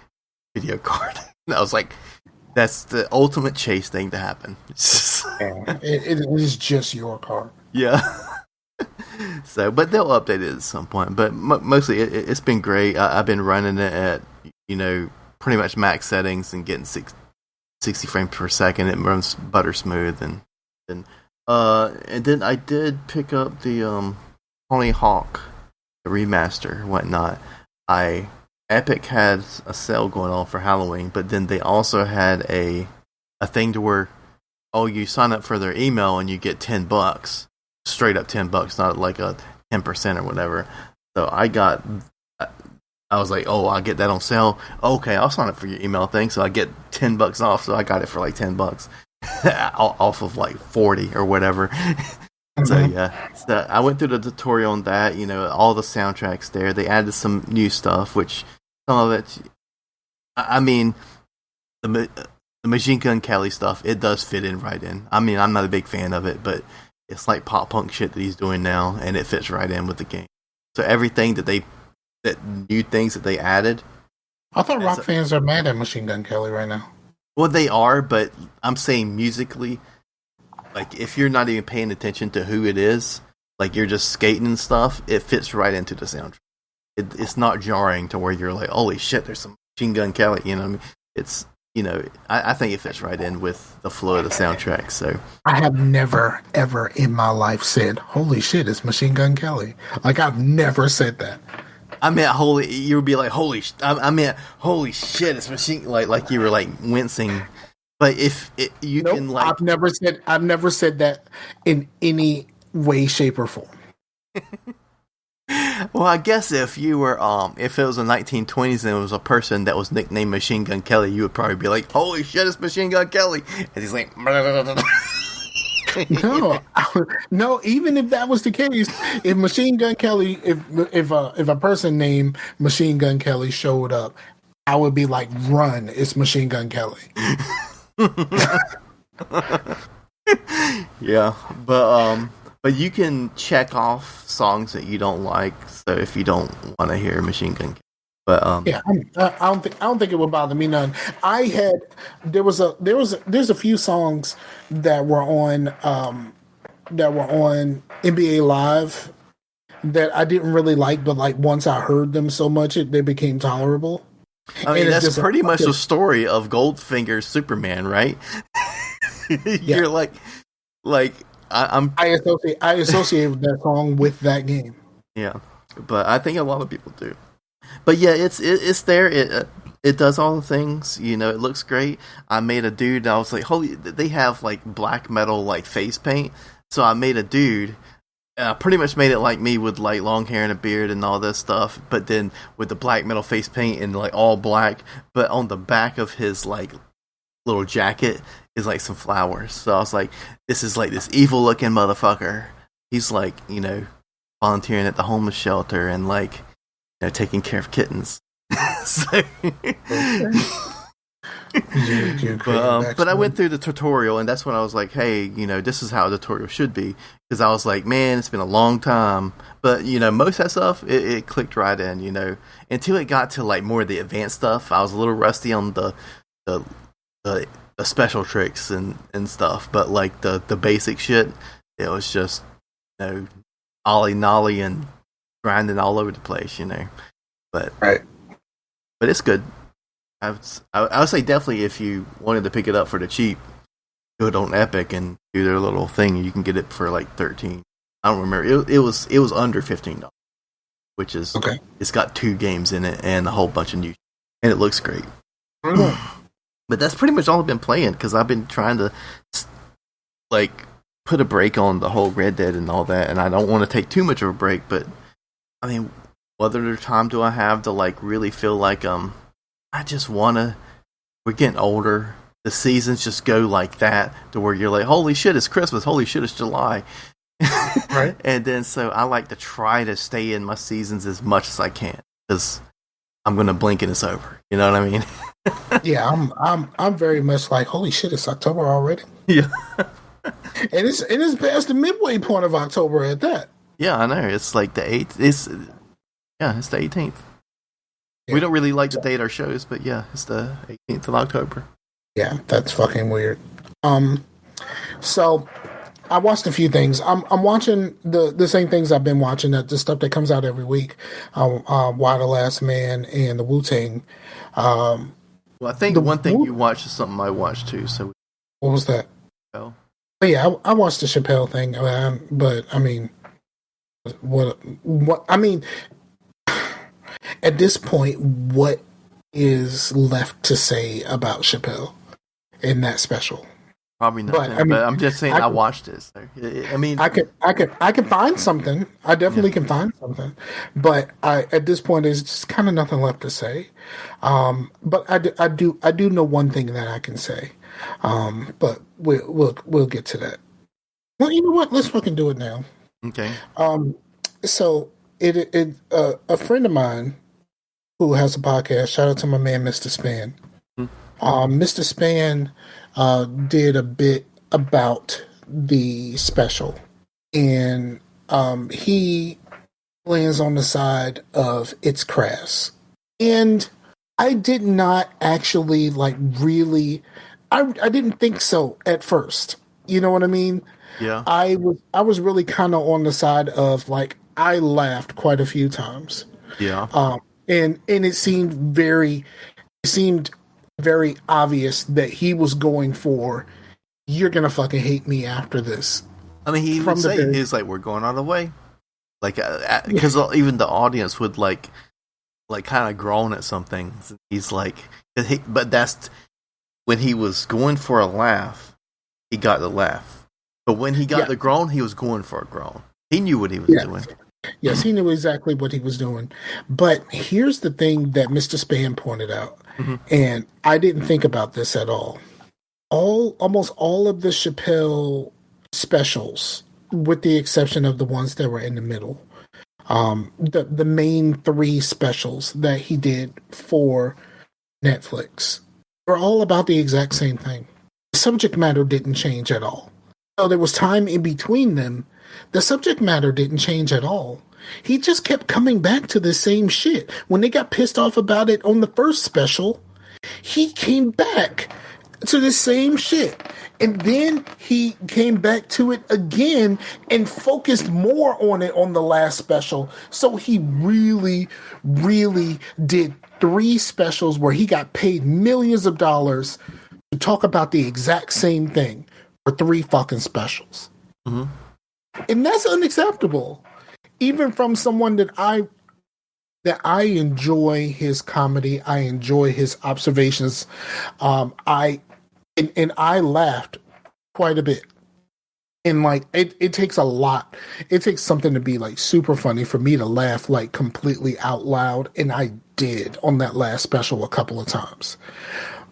video card. And I was like, that's the ultimate chase thing to happen. It is just your card. Yeah. So, but they'll update it at some point. But mostly, it's been great. I've been running it at pretty much max settings and getting 60 frames per second. It runs butter smooth, and then I did pick up the Tony Hawk remaster and whatnot. Epic had a sale going on for Halloween, but then they also had a thing to where you sign up for their email and you get $10, straight up $10, not like a 10% or whatever. So I was like, I'll get that on sale. Okay, I'll sign up for your email thing, so I get $10 off. So I got it for like $10 off of like 40 or whatever. So yeah, so I went through the tutorial on that. All the soundtracks there. They added some new stuff, which some of it, I mean, the Machine Gun Kelly stuff, it does fit in right in. I mean, I'm not a big fan of it, but it's like pop punk shit that he's doing now, and it fits right in with the game. So everything that new things that they added. I thought rock fans are mad at Machine Gun Kelly right now. Well, they are, but I'm saying musically, like if you're not even paying attention to who it is, like you're just skating and stuff, it fits right into the soundtrack. It's not jarring to where you're like, holy shit, there's some Machine Gun Kelly. You know what I mean? It's, I think it fits right in with the flow of the soundtrack. So I have never, ever in my life said, holy shit, it's Machine Gun Kelly. Like, I've never said that. I meant you would be like, holy shit, it's Machine, like you were like wincing. But if you can like, I've never said that in any way, shape, or form. Well, I guess if you were, if it was the 1920s and it was a person that was nicknamed Machine Gun Kelly, you would probably be like, holy shit, it's Machine Gun Kelly. And he's like, no, even if that was the case, if Machine Gun Kelly, if a person named Machine Gun Kelly showed up, I would be like, run, it's Machine Gun Kelly. Yeah, but you can check off songs that you don't like. So if you don't want to hear Machine Gun Kelly, but yeah, I don't think it would bother me none. There's a few songs that were on NBA Live that I didn't really like, but like once I heard them so much, they became tolerable. I mean, that's pretty much the story of Goldfinger's Superman, right? You're like I associate with that song with that game. Yeah, but I think a lot of people do. But yeah, it's there. It does all the things. It looks great. I made a dude. I was like, holy! They have like black metal like face paint. So I made a dude. Pretty much made it like me with like long hair and a beard and all this stuff. But then with the black metal face paint and like all black. But on the back of his like little jacket is like some flowers. So I was like, this is like this evil looking motherfucker. He's like, volunteering at the homeless shelter and like, taking care of kittens. So, but I went through the tutorial and that's when I was like, hey, this is how a tutorial should be. Because I was like, man, it's been a long time. But, most of that stuff, it clicked right in, until it got to like more of the advanced stuff. I was a little rusty on the special tricks and stuff, but like the basic shit, it was just ollie nollie and grinding all over the place, But right, but it's good. I would say definitely if you wanted to pick it up for the cheap, go it on Epic and do their little thing. You can get it for like $13. I don't remember. It was under $15, which is okay. It's got 2 games in it and a whole bunch of new, and it looks great. But that's pretty much all I've been playing because I've been trying to like put a break on the whole Red Dead and all that, and I don't want to take too much of a break. But I mean, what other time do I have to like really feel like I just wanna? We're getting older. The seasons just go like that to where you're like, holy shit, it's Christmas. Holy shit, it's July. Right. And then so I like to try to stay in my seasons as much as I can because I'm gonna blink and it's over. You know what I mean? Yeah, I'm very much like, holy shit, it's October already. Yeah. And it's past the midway point of October at that. Yeah, I know. It's like the 8th. It's the 18th. Yeah. We don't really like to date our shows, but yeah, it's the 18th of October. Yeah, that's fucking weird. So I watched a few things. I'm watching the same things I've been watching, the stuff that comes out every week. Why the Last Man and the Wu-Tang Well, I think one thing you watched is something I watched too. So what was that? Oh, yeah, I watched the Chappelle thing, but I mean, what I mean, at this point, what is left to say about Chappelle in that special? probably nothing. But I'm just saying I watched it. So, I mean, I can find something. I definitely can find something, but at this point, there's just kind of nothing left to say. But I do know one thing that I can say. But we'll get to that. Well, you know what? Let's fucking do it now. Okay. So a friend of mine who has a podcast. Shout out to my man, Mr. Span. Mr. Span did a bit about the special, and he lands on the side of it's crass. And I did not actually really. I didn't think so at first. You know what I mean? Yeah. I was really kind of on the side of I laughed quite a few times. Yeah. And it seemed very obvious that he was going for, you're gonna fucking hate me after this. I mean, he would say he's like, we're going out of the way, because even the audience would like kind of groan at something. He's like, but that's when he was going for a laugh, he got the laugh. But when he got the groan, he was going for a groan. He knew what he was doing. Yes, he knew exactly what he was doing. But here's the thing that Mr. Span pointed out, and I didn't think about this at all. Almost all of the Chappelle specials, with the exception of the ones that were in the middle, the main 3 specials that he did for Netflix were all about the exact same thing. The subject matter didn't change at all. So there was time in between them. The subject matter didn't change at all. He just kept coming back to the same shit. When they got pissed off about it on the first special, he came back to the same shit. And then he came back to it again and focused more on it on the last special. So he really, really did 3 specials where he got paid millions of dollars to talk about the exact same thing for 3 fucking specials. And that's unacceptable. Even from someone that I enjoy his comedy, I enjoy his observations. I laughed quite a bit. And it takes a lot. It takes something to be super funny for me to laugh completely out loud, and I did on that last special a couple of times.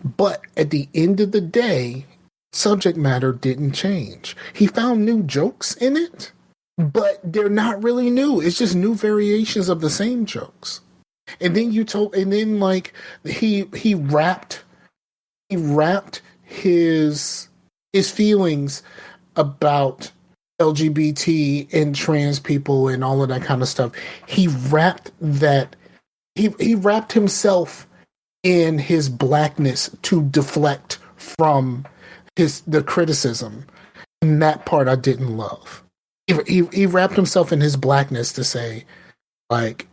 But at the end of the day, subject matter didn't change. He found new jokes in it, but they're not really new. It's just new variations of the same jokes. And then he wrapped his feelings about LGBT and trans people and all of that kind of stuff. He wrapped himself in his blackness to deflect from the criticism, and that part I didn't love. He wrapped himself in his blackness to say, and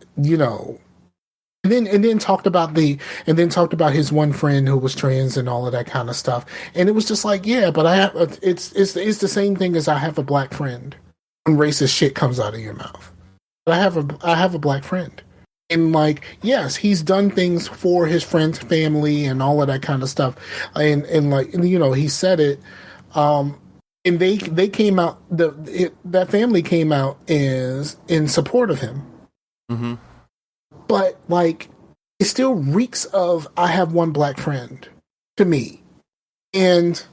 then talked about his one friend who was trans and all of that kind of stuff, and it was just but it's the same thing as I have a black friend. When racist shit comes out of your mouth, but I have a black friend. And yes, he's done things for his friends, family, and all of that kind of stuff. And he said it. And they came out. That family came out is in support of him. Mm-hmm. But it still reeks of I have one black friend to me, and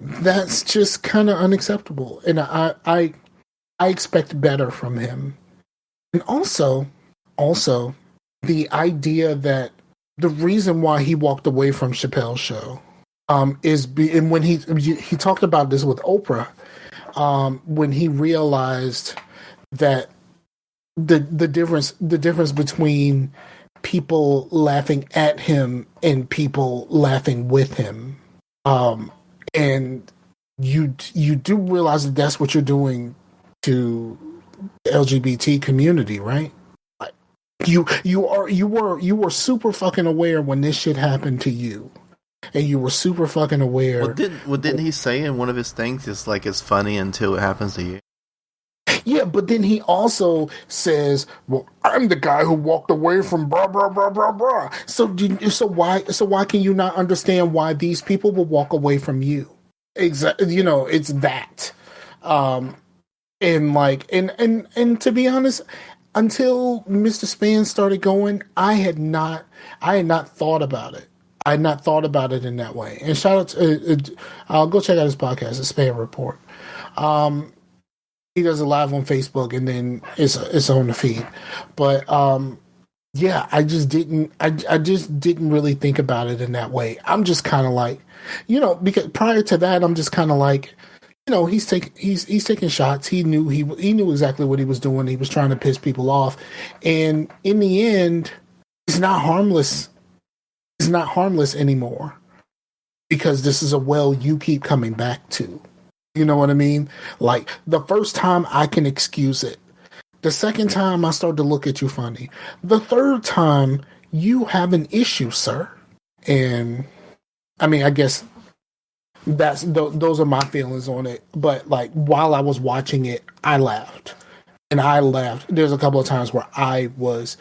that's just kind of unacceptable. And I expect better from him. And also the idea that the reason why he walked away from Chappelle's show and when he talked about this with Oprah, when he realized that the difference between people laughing at him and people laughing with him, and you do realize that that's what you're doing to the LGBT community, right? You were super fucking aware when this shit happened to you, and you were super fucking aware. Didn't he say in one of his things it's like it's funny until it happens to you? Yeah, but then he also says, "Well, I'm the guy who walked away from blah blah blah blah blah." So why can you not understand why these people will walk away from you? Exactly, it's that. Um, and to be honest, until Mr. Span started going, I had not thought about it. I had not thought about it in that way. And shout out to, I'll go check out his podcast, the Span Report. He does it live on Facebook, and then it's on the feed. But yeah, I just didn't really think about it in that way. I'm just kind of like, because prior to that, I'm just kind of like, he's taking shots. He knew he knew exactly what he was doing. He was trying to piss people off, and in the end, he's not harmless. He's not harmless anymore because this is a well you keep coming back to. You know what I mean? Like, the first time I can excuse it. The second time I start to look at you funny. The third time you have an issue, sir. And I mean, I guess those are my feelings on it. But like, while I was watching it, I laughed. And I laughed. There's a couple of times where I was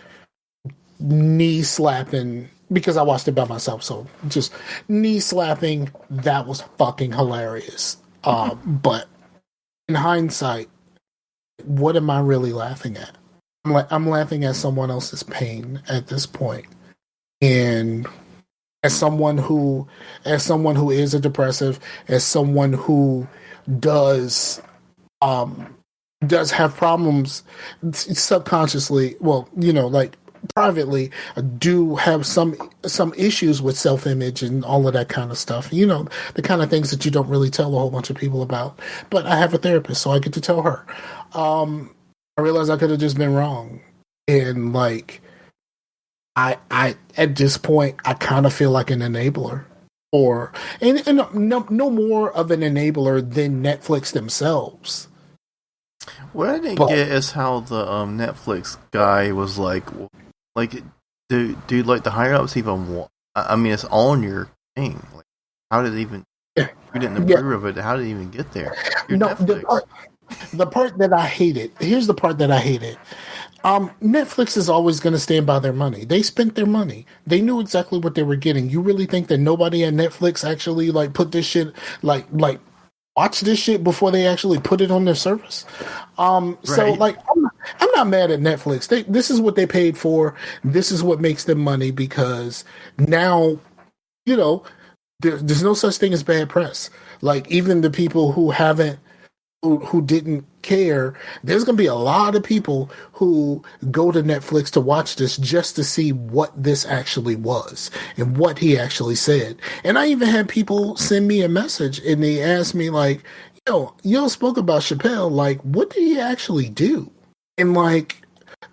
knee slapping because I watched it by myself. So just knee slapping. That was fucking hilarious. But in hindsight, what am I really laughing at? I'm laughing at someone else's pain at this point. And as someone who is a depressive, as someone who does have problems subconsciously, well, like privately, do have some issues with self-image and all of that kind of stuff. The kind of things that you don't really tell a whole bunch of people about. But I have a therapist, so I get to tell her. I realized I could have just been wrong. And like, I at this point, I kind of feel like an enabler. And no more of an enabler than Netflix themselves. What I didn't get is how the Netflix guy was like, do like the higher ups even want? I mean, it's on your thing. Like, how did it even? You didn't approve of it. How did it even get there? The part that I hated. Here's the part that I hated. Netflix is always going to stand by their money. They spent their money. They knew exactly what they were getting. You really think that nobody at Netflix actually like put this shit like watch this shit before they actually put it on their service? Right. So like, I'm not mad at Netflix. This is what they paid for. This is what makes them money, because now, there's no such thing as bad press. Like, even the people who didn't care, there's going to be a lot of people who go to Netflix to watch this just to see what this actually was and what he actually said. And I even had people send me a message and they asked me like, you spoke about Chappelle. Like, what did he actually do? And like,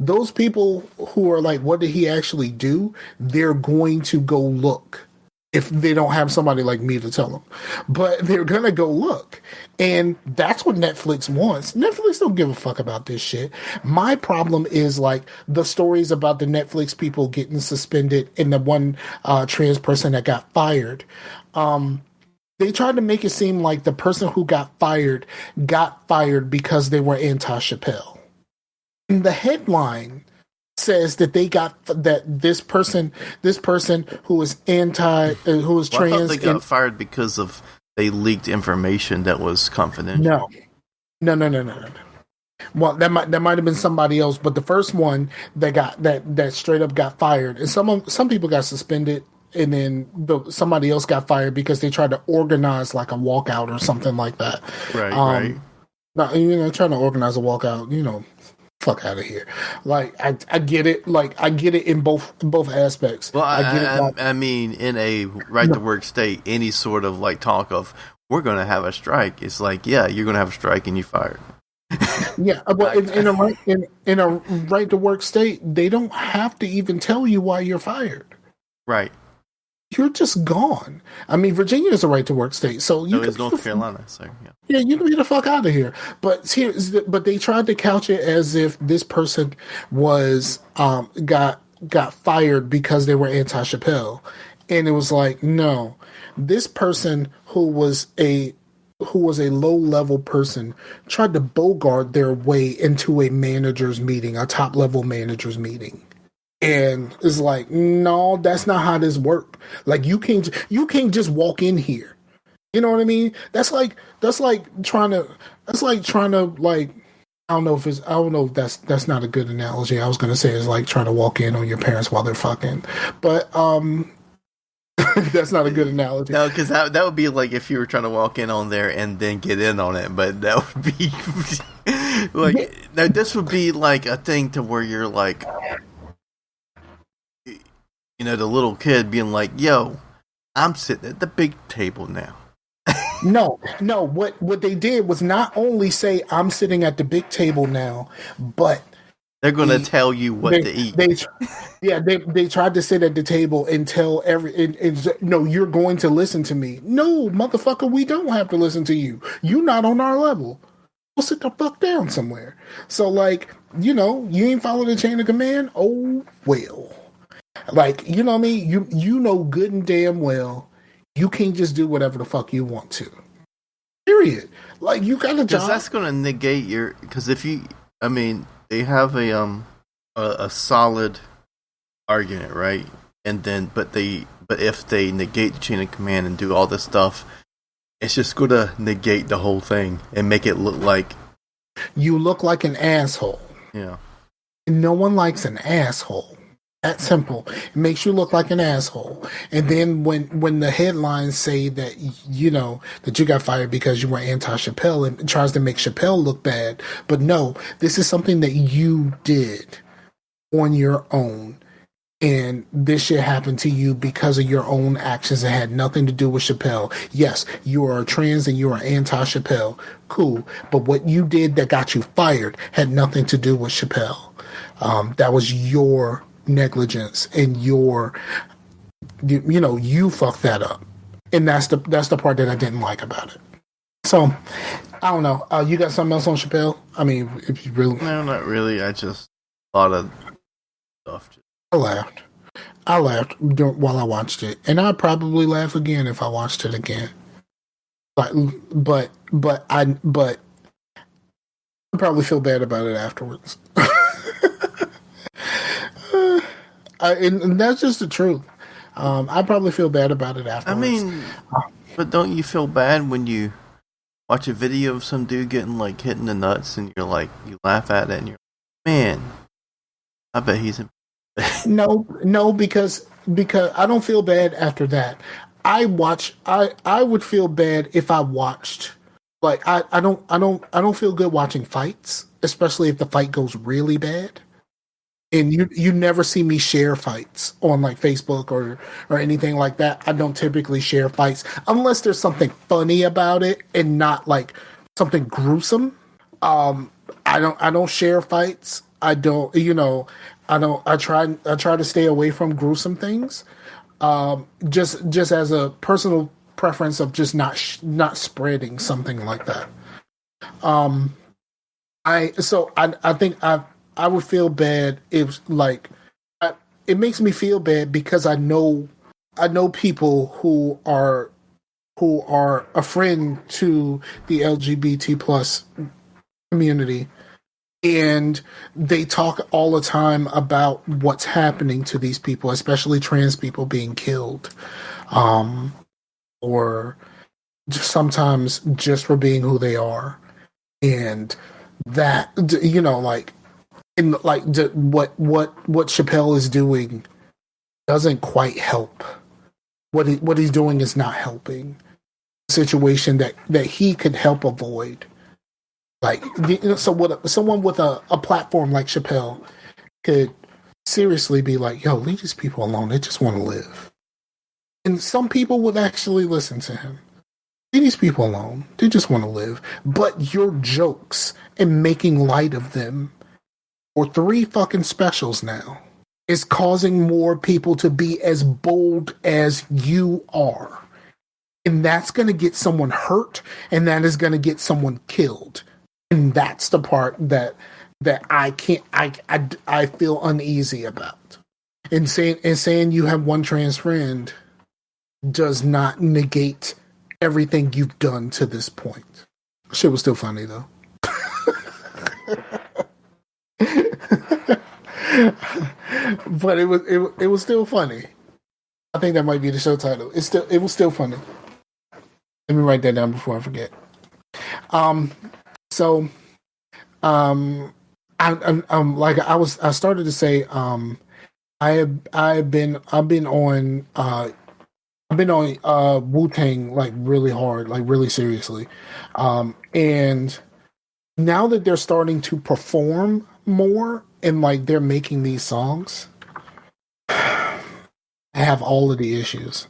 those people who are like, what did he actually do? They're going to go look. If they don't have somebody like me to tell them, but they're gonna go look, and that's what Netflix wants. Netflix don't give a fuck about this shit. My problem is like the stories about the Netflix people getting suspended and the one trans person that got fired. They tried to make it seem like the person who got fired because they were anti-Chappelle. And the headline says that this person who is who is trans. I thought they got fired because of they leaked information that was confidential. No. Well, that might have been somebody else, but the first one that straight up got fired, and some people got suspended, and then somebody else got fired because they tried to organize like a walkout or something like that. Right. Right. Now, trying to organize a walkout, fuck out of here. Like, I get it. Like, I get it in both aspects. Well, I get it. I mean, in a right to work state, any sort of like talk of we're going to have a strike, it's like, yeah, you're going to have a strike and you're fired. Yeah, but in a right to work state, they don't have to even tell you why you're fired. Right. you're just gone. I mean, Virginia is a right to work state, so you can. North Carolina, so yeah. Yeah, you can be the fuck out of here. But they tried to couch it as if this person was got fired because they were anti-Chappelle, and it was like, no, this person who was a low level person tried to bogart their way into a manager's meeting, a top level manager's meeting. And it's like, no, that's not how this works. Like you can't just walk in here. You know what I mean? That's like trying to like I don't know if that's not a good analogy. I was gonna say it's like trying to walk in on your parents while they're fucking. But that's not a good analogy. No, because that would be like if you were trying to walk in on there and then get in on it. But that would be like now this would be like a thing to where you're like, you know, the little kid being like, "Yo, I'm sitting at the big table now." No. What they did was not only say, "I'm sitting at the big table now," but they're going to tell you what to eat. They tried to sit at the table and tell no, you're going to listen to me. No, motherfucker, we don't have to listen to you. You're not on our level. We'll sit the fuck down somewhere. So, like, you know, you ain't follow the chain of command. Oh well. Like, you know what I mean? You know good and damn well you can't just do whatever the fuck you want to. Period. Like, you got a job. Because that's going to negate your... Because if you... I mean, they have a solid argument, right? And then... But if they negate the chain of command and do all this stuff, it's just going to negate the whole thing and make it look like... You look like an asshole. Yeah. No one likes an asshole. That simple. It makes you look like an asshole. And then when the headlines say that, you know, that you got fired because you were anti-Chappelle, and it tries to make Chappelle look bad. But no, this is something that you did on your own. And this shit happened to you because of your own actions. It had nothing to do with Chappelle. Yes, you are trans and you are anti-Chappelle. Cool. But what you did that got you fired had nothing to do with Chappelle. That was your negligence and you fucked that up, and that's the part that I didn't like about it. So I don't know. You got something else on Chappelle? I mean, if you really... No, not really. I just thought of stuff. I laughed while I watched it, and I'd probably laugh again if I watched it again. But I probably feel bad about it afterwards. And that's just the truth. I probably feel bad about it afterwards. I mean, but don't you feel bad when you watch a video of some dude getting like hit in the nuts and you're like, you laugh at it and you're like, man, I bet he's in... No, because I don't feel bad after that. I would feel bad if I watched, like, I don't feel good watching fights, especially if the fight goes really bad. And you never see me share fights on like Facebook or anything like that. I don't typically share fights unless there's something funny about it and not like something gruesome. I don't share fights. I try to stay away from gruesome things. Just as a personal preference of just not spreading something like that. I think I would feel bad if, like, it makes me feel bad because I know people who are a friend to the LGBT plus community, and they talk all the time about what's happening to these people, especially trans people being killed, or just sometimes just for being who they are, and that, you know, like. And like what Chappelle is doing doesn't quite help. What he's doing is not helping the situation that he could help avoid. Like, you know, so what someone with a platform like Chappelle could seriously be like, "Yo, leave these people alone. They just want to live." And some people would actually listen to him. Leave these people alone. They just want to live. But your jokes and making light of them. Or 3 fucking specials now. is causing more people to be as bold as you are. And that's going to get someone hurt, and that is going to get someone killed. And that's the part that I can't I feel uneasy about. And saying you have one trans friend does not negate everything you've done to this point. Shit was still funny though. But it was still funny. I think that might be the show title. It was still funny. Let me write that down before I forget. I started to say I've been on Wu-Tang like really hard, like really seriously. And now that they're starting to perform more and like they're making these songs, I have all of the issues.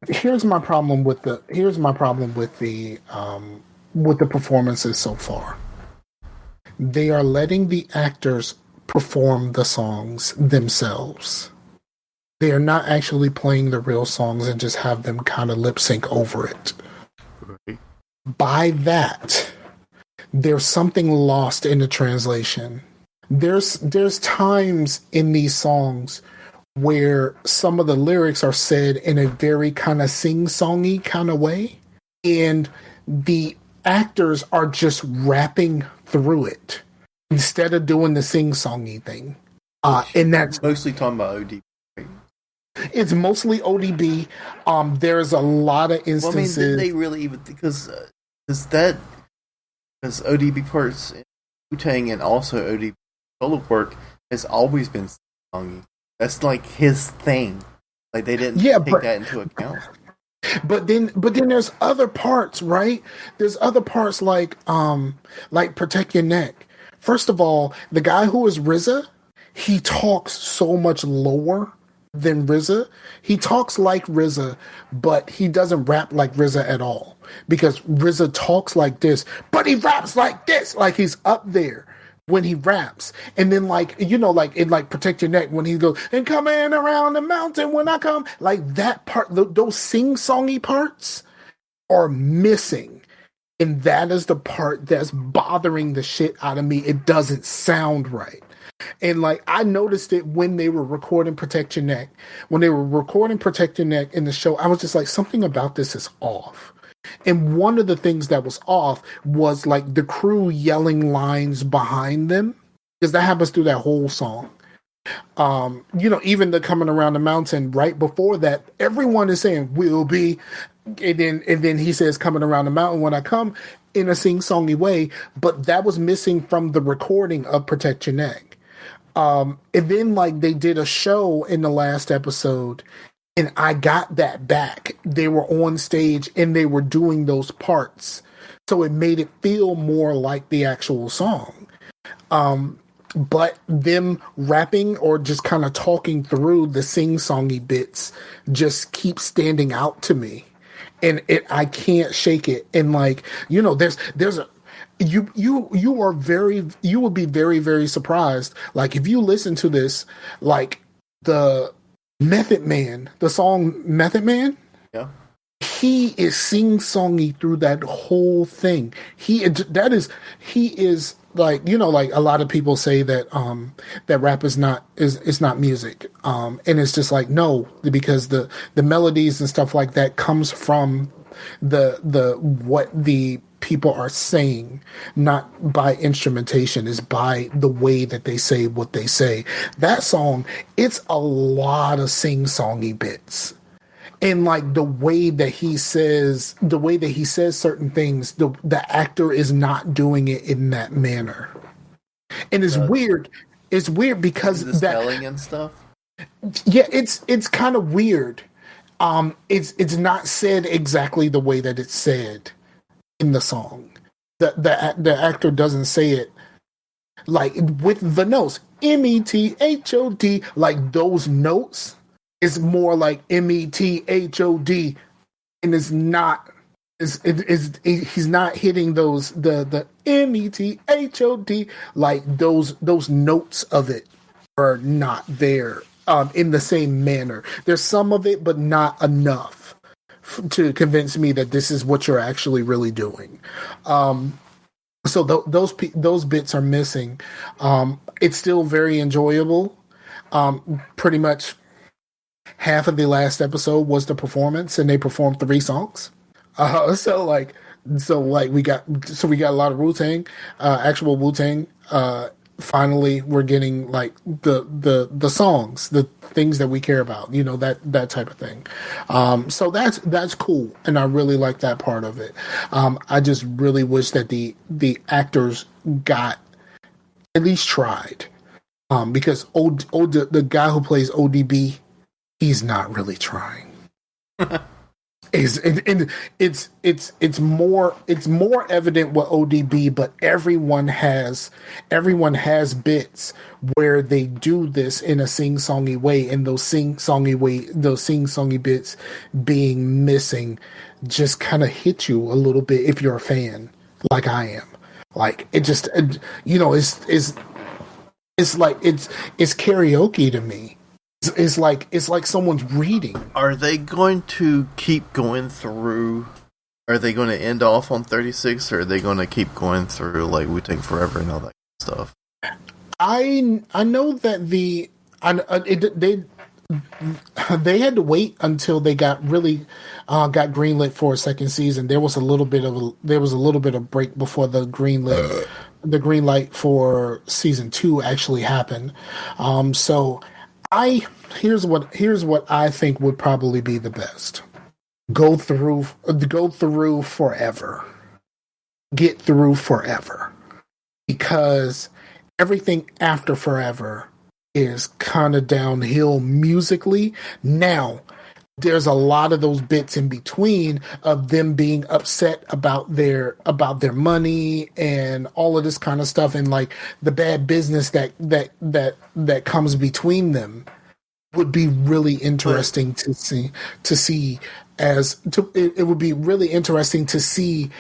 Here's my problem with the performances so far. They are letting the actors perform the songs themselves. They are not actually playing the real songs and just have them kind of lip sync over it. Right. By that, there's something lost in the translation. There's times in these songs where some of the lyrics are said in a very kind of sing-songy kind of way, and the actors are just rapping through it instead of doing the sing-songy thing. And that's mostly talking about ODB. It's mostly ODB. There's a lot of instances. Well, I mean, did they really even because ODB parts in Wu-Tang and also ODB solo work has always been sing-songy. That's like his thing. Like they didn't take that into account. But then there's other parts, right? There's other parts like Protect Your Neck. First of all, the guy who is RZA, he talks so much lower than RZA. He talks like RZA, but he doesn't rap like RZA at all. Because RZA talks like this, but he raps like this. Like he's up there when he raps. And then in Protect Your Neck when he goes, and coming around the mountain when I come, like that part, those sing-songy parts are missing. And that is the part that's bothering the shit out of me. It doesn't sound right. And I noticed it when they were recording Protect Your Neck. When they were recording Protect Your Neck in the show, I was just like, something about this is off. And one of the things that was off was the crew yelling lines behind them, because that happens through that whole song. Even the coming around the mountain right before that, everyone is saying will be, and then he says coming around the mountain when I come in a sing-songy way, but that was missing from the recording of Protect Your Neck. And then they did a show in the last episode, and I got that back. They were on stage and they were doing those parts. So it made it feel more like the actual song. But them rapping or just kind of talking through the sing-songy bits just keep standing out to me. And I can't shake it. And there's a, you will be very, very surprised. If you listen to this, the Method Man, the song Method Man, yeah, he is sing-songy through that whole thing. He is a lot of people say that that rap is not music, and it's just no, because the melodies and stuff like that comes from the what the people are saying, not by instrumentation, is by the way that they say what they say. That song, it's a lot of sing-songy bits. And the way that he says certain things, the actor is not doing it in that manner. And it's weird. It's weird because the spelling and stuff. Yeah, it's kind of weird. It's not said exactly the way that it's said in the song. The actor doesn't say it with the notes. METHOD, those notes is more like METHOD, and it's not. He's not hitting those the METHOD those notes of it are not there in the same manner. There's some of it, but not enough to convince me that this is what you're actually really doing. So those bits are missing. It's still very enjoyable. Pretty much half of the last episode was the performance, and they performed 3 songs. We got a lot of Wu-Tang, actual Wu-Tang. Finally, we're getting like the songs, the things that we care about, that type of thing. So that's cool, and I really like that part of it. I just really wish that the actors got at least tried, because the guy who plays ODB, he's not really trying. It's more evident with ODB, but everyone has bits where they do this in a sing-songy way, and those sing-songy bits being missing just kind of hit you a little bit if you're a fan like I am. Like, it just, it's karaoke to me. It's like someone's reading. Are they going to keep going through? Are they going to end off on 36, or are they going to keep going through like Wu-Tang Forever and all that stuff? I know that they had to wait until they got greenlit for a second season. There was a little bit of break before the green light for season 2 actually happened. So here's what I think would probably be the best. Go through forever. Get through forever. Because everything after forever is kind of downhill musically. Now, there's a lot of those bits in between of them being upset about their money and all of this kind of stuff, and like the bad business that comes between them would be really interesting to see. It would be really interesting to see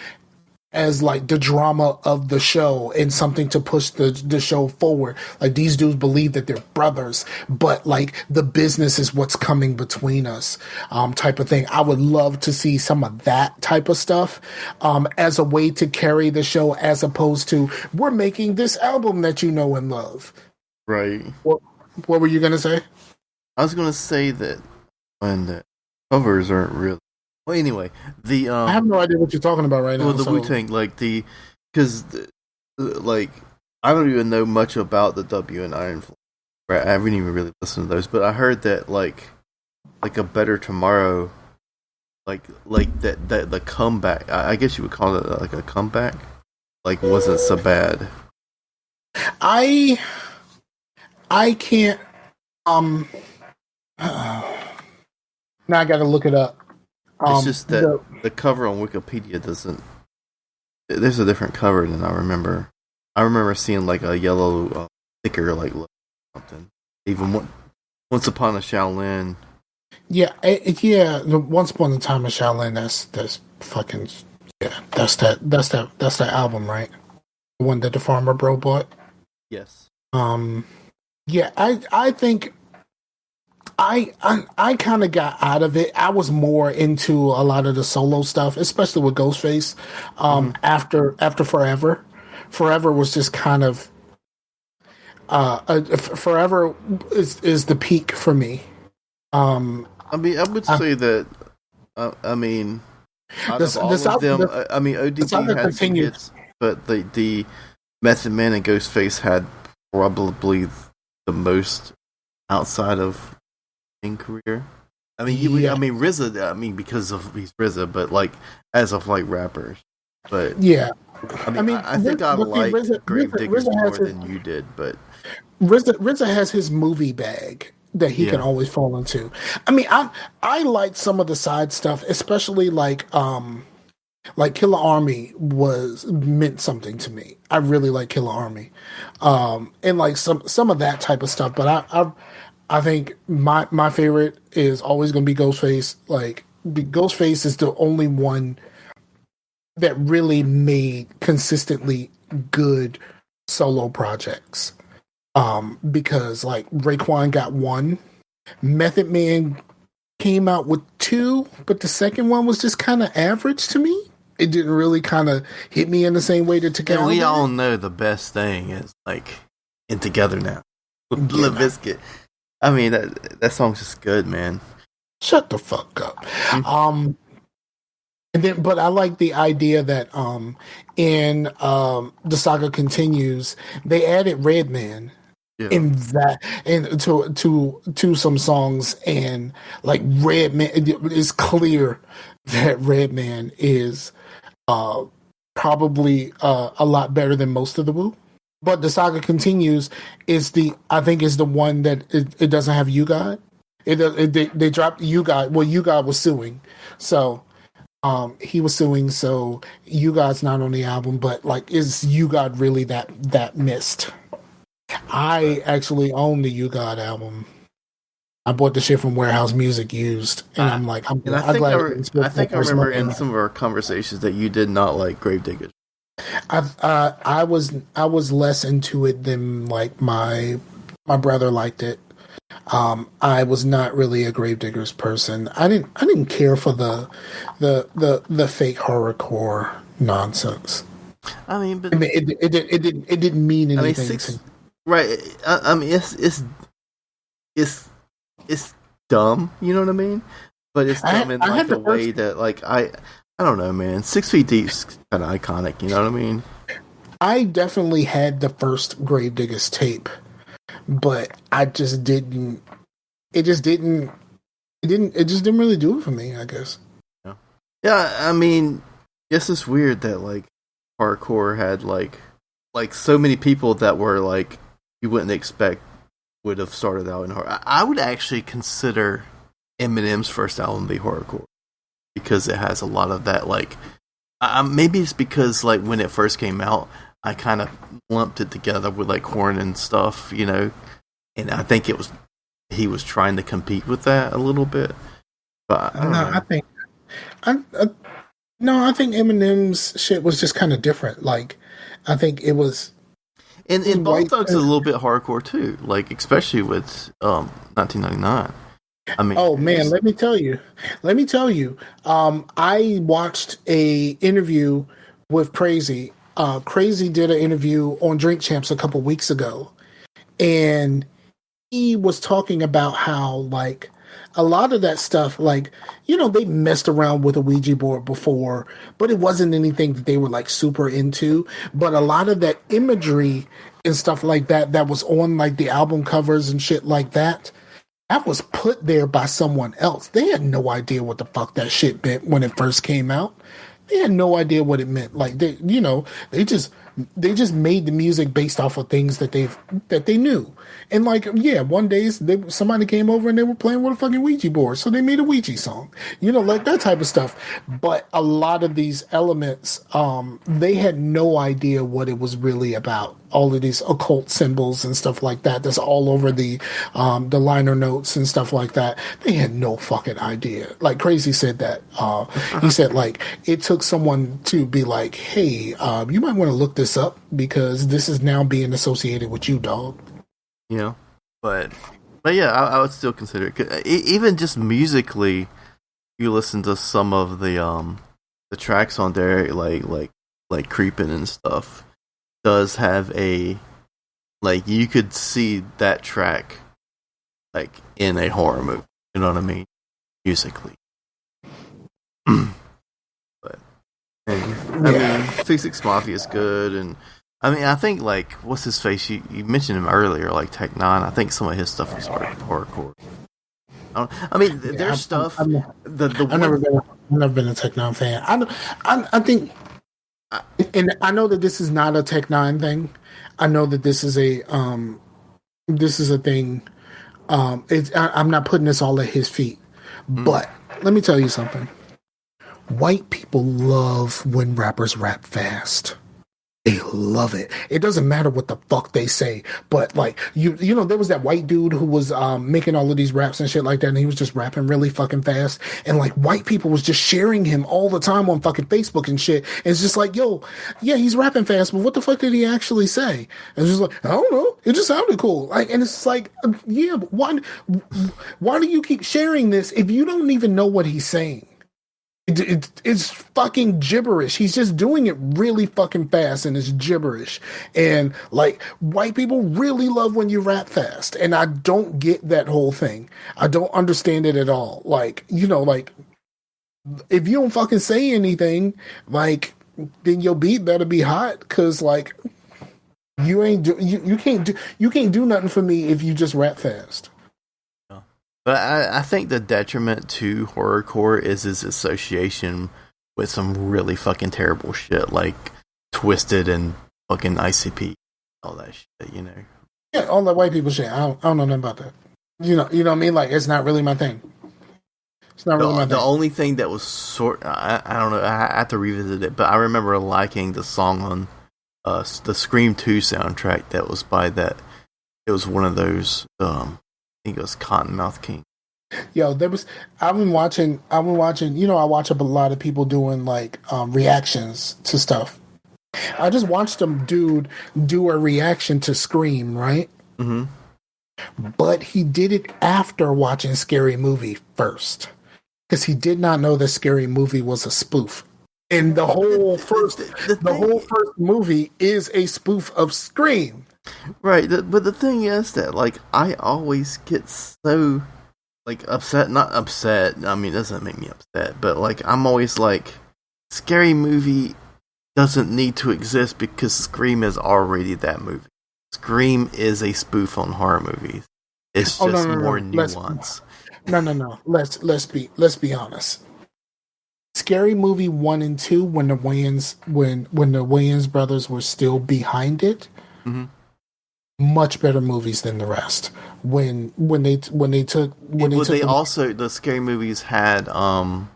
as like the drama of the show and something to push the show forward. Like, these dudes believe that they're brothers, but like the business is what's coming between us, type of thing. I would love to see some of that type of stuff, as a way to carry the show, as opposed to, we're making this album that you know and love. Right. What were you going to say? I was going to say that when the covers aren't really. Well, anyway, I have no idea what you're talking about right now. Well, the Wu-Tang, because I don't even know much about the W and Iron Flag. Right, I haven't even really listened to those, but I heard that like a Better Tomorrow, like that the comeback. I guess you would call it like a comeback. Like, wasn't so bad. I can't. Now I got to look it up. It's just that the cover on Wikipedia doesn't. There's a different cover than I remember. I remember seeing like a yellow sticker, like something. Even Once Upon a Shaolin. Yeah. Once Upon a Time in Shaolin. That's fucking, yeah. That's that album, right? The one that the Farmer Bro bought. Yes. Yeah. I think. I kind of got out of it. I was more into a lot of the solo stuff, especially with Ghostface. After Forever. Forever was just kind of Forever is the peak for me. I would say that. Out of all of them, ODB had some hits, but the Method Man and Ghostface had probably the most outside of career. RZA. Because of he's RZA, but like as of like rappers. But yeah, I think I like Grave Diggers more than you did. But RZA has his movie bag that he can always fall into. I like some of the side stuff, especially like Killer Army meant something to me. I really like Killer Army, and like some of that type of stuff. But I think my favorite is always going to be Ghostface. Like, Ghostface is the only one that really made consistently good solo projects. Because like Raekwon got one, Method Man came out with two, but the second one was just kind of average to me. It didn't really kind of hit me in the same way that Together. And we all know the best thing is like in Together Now. Limp Bizkit. I mean that song's just good, man. Shut the fuck up. Mm-hmm. And then, but I like the idea that in The Saga Continues, they added Redman. Yeah. In that, and to some songs, and like Redman, it's clear that Redman is probably a lot better than most of the Wu. But The Saga Continues is I think is the one that it doesn't have You God. They dropped You God. Well, You God was suing, so he was suing. So You God's not on the album, but like, is You God really that missed? I actually own the You God album. I bought the shit from Warehouse Music used, and I'm like, I'm glad. I think I remember in some of our conversations that you did not like Gravediggers. I was less into it than like my brother liked it. I was not really a Gravediggers person. I didn't care for the fake horrorcore nonsense. I mean, but it didn't mean anything. Right. I mean, it's dumb. You know what I mean? But it's dumb in like a way that like I don't know, man. 6 Feet Deep's kind of iconic. You know what I mean? I definitely had the first Gravediggers tape, but I just didn't. It just didn't really do it for me, I guess. Yeah. I mean, yes, it's weird that like hardcore had like so many people that were like you wouldn't expect would have started out in horror. I would actually consider Eminem's first album to be horrorcore because it has a lot of that. Like, maybe it's because like when it first came out, I kind of lumped it together with like Korn and stuff, you know. And I think he was trying to compete with that a little bit. But I think Eminem's shit was just kind of different. Like, I think it was. And Bone Thugs is a little bit hardcore too, like especially with 1999. I mean, oh man, let me tell you. I watched a interview with Crazy. Crazy did an interview on Drink Champs a couple weeks ago, and he was talking about how like a lot of that stuff, like, you know, they messed around with a Ouija board before, but it wasn't anything that they were like super into. But a lot of that imagery and stuff like that was on like the album covers and shit like that was put there by someone else. They had no idea what the fuck that shit meant when it first came out. They had no idea what it meant. Like, they just made the music based off of things that they knew. And like, yeah, one day somebody came over and they were playing with a fucking Ouija board, so they made a Ouija song, you know, like that type of stuff. But a lot of these elements, they had no idea what it was really about. All of these occult symbols and stuff like that, that's all over the liner notes and stuff like that. They had no fucking idea. Like Crazy said that. He said like it took someone to be like, hey, you might want to look this up because this is now being associated with you, dog. You know, but yeah, I would still consider it. Even just musically, you listen to some of the tracks on there, like Creepin' and stuff, does have a like you could see that track like in a horror movie. You know what I mean? Musically, but I mean, 6 Mafia is good and. I mean, I think, like, what's his face? You mentioned him earlier, like Tech Nine. I think some of his stuff was hardcore. There's stuff. I've never been a Tech Nine fan. I think, and I know that this is not a Tech Nine thing. I know that this is a thing. I'm not putting this all at his feet, but let me tell you something. White people love when rappers rap fast. They love it. It doesn't matter what the fuck they say, but like you know, there was that white dude who was making all of these raps and shit like that, and he was just rapping really fucking fast, and like white people was just sharing him all the time on fucking Facebook and shit. And it's just like, yo, yeah, he's rapping fast, but what the fuck did he actually say? And it's just like, I don't know, it just sounded cool. Like, and it's like, yeah, but why do you keep sharing this if you don't even know what he's saying? It's fucking gibberish. He's just doing it really fucking fast, and it's gibberish. And like, white people really love when you rap fast, and I don't get that whole thing. I don't understand it at all. Like, you know, like, if you don't fucking say anything, like, then your beat better be hot, because like, you can't do nothing for me if you just rap fast. But I think the detriment to horrorcore is its association with some really fucking terrible shit, like Twisted and fucking ICP, all that shit, you know. Yeah, all that white people shit. I don't know nothing about that. You know what I mean? Like, it's not really my thing. It's not really my thing. The only thing that was I don't know, I have to revisit it, but I remember liking the song on the Scream 2 soundtrack that was by that. It was one of those, I think it was Cottonmouth King. Yo, I've been watching, you know, I watch up a lot of people doing like reactions to stuff. I just watched them do a reaction to Scream, right? Mm-hmm. But he did it after watching Scary Movie first. Because he did not know that Scary Movie was a spoof. And the whole first movie is a spoof of Scream. Right, but the thing is that, like, I always get so, like, upset. Not upset, I mean, it doesn't make me upset, but, like, I'm always like, Scary Movie doesn't need to exist because Scream is already that movie. Scream is a spoof on horror movies. It's just more nuance. No. Let's be honest. Scary Movie 1 and 2, when the Wayans brothers were still behind it, mm-hmm. Much better movies than the rest. The scary movies had I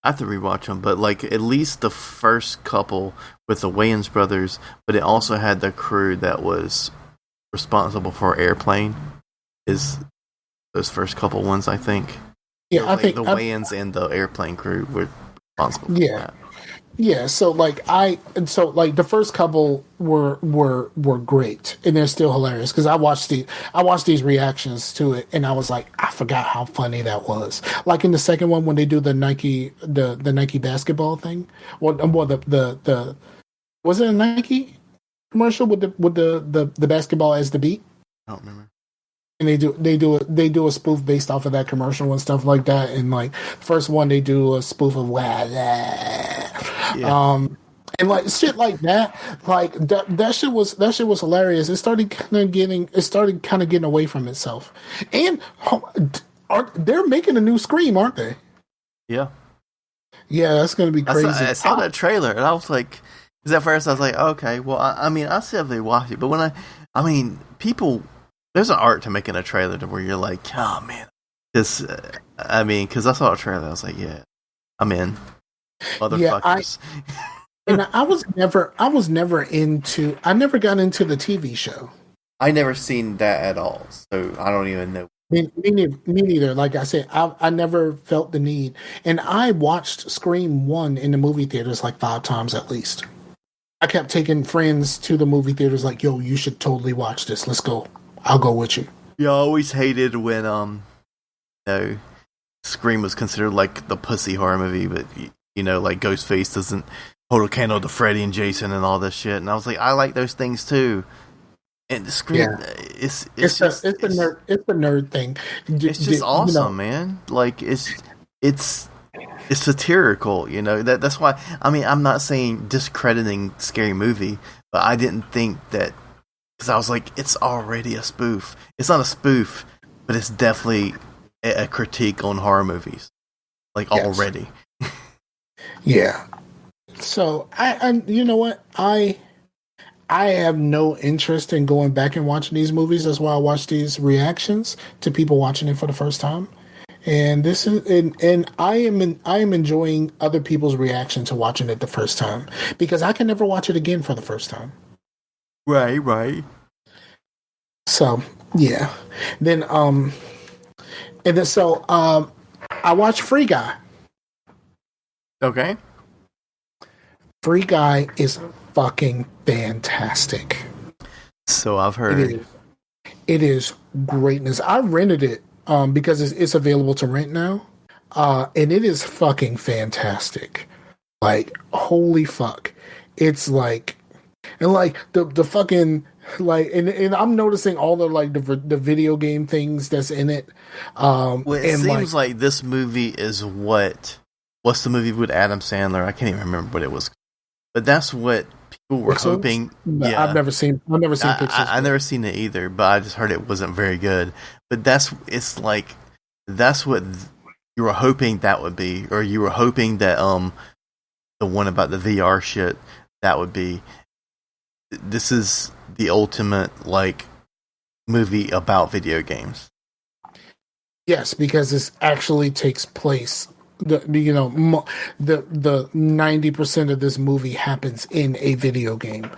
have to rewatch them, but like at least the first couple with the Wayans brothers, but it also had the crew that was responsible for Airplane. Is those first couple ones, I think. Yeah, I think the Wayans and the Airplane crew were responsible for that. Yeah, so the first couple were great, and they're still hilarious because I watched these reactions to it, and I was like, I forgot how funny that was. Like in the second one when they do the Nike basketball thing, the was it a Nike commercial with the basketball as the beat? I don't remember. And they do a spoof based off of that commercial and stuff like that. And like first one they do a spoof of and like shit like that. Like that shit was hilarious. It started kind of getting away from itself. And they're making a new Scream, aren't they? Yeah. Yeah, that's gonna be crazy. I saw that trailer and I was like, because at first I was like, okay, well, I mean, I'll see if they watch it, but when I mean, people. There's an art to making a trailer to where you're like, oh man, because I saw a trailer, I was like, yeah, I'm in, motherfuckers. Yeah, I never got into the TV show. I never seen that at all, so I don't even know. Me neither. Like I said, I never felt the need, and I watched Scream 1 in the movie theaters like 5 times at least. I kept taking friends to the movie theaters, like, yo, you should totally watch this. Let's go. I'll go with you. Yeah, I always hated when Scream was considered like the pussy horror movie, but like Ghostface doesn't hold a candle to Freddy and Jason and all this shit. And I was like, I like those things too. And Scream, it's the nerd thing. It's just awesome, man. Like it's satirical, That's why. I mean, I'm not saying discrediting Scary Movie, but I didn't think that. Because I was like, it's already a spoof. It's not a spoof, but it's definitely a critique on horror movies. Like, already. Yeah. So, you know what? I have no interest in going back and watching these movies. That's why I watch these reactions to people watching it for the first time. And I am enjoying other people's reaction to watching it the first time. Because I can never watch it again for the first time. Right. So yeah. Then and then so I watched Free Guy. Okay. Free Guy is fucking fantastic. So I've heard. It is greatness. I rented it because it's available to rent now. And it is fucking fantastic. Like, holy fuck. It's like, and like the fucking, like, and I'm noticing all the, like, the video game things that's in it. Well, it and seems like this movie is what's the movie with Adam Sandler? I can't even remember what it was. But that's what people were hoping. Yeah. I've never seen Pixels. I've never seen it either, but I just heard it wasn't very good. But that's what you were hoping that would be, or you were hoping that the one about the VR shit that would be. This is the ultimate, like, movie about video games. Yes, because this actually takes place. The 90% of this movie happens in a video game.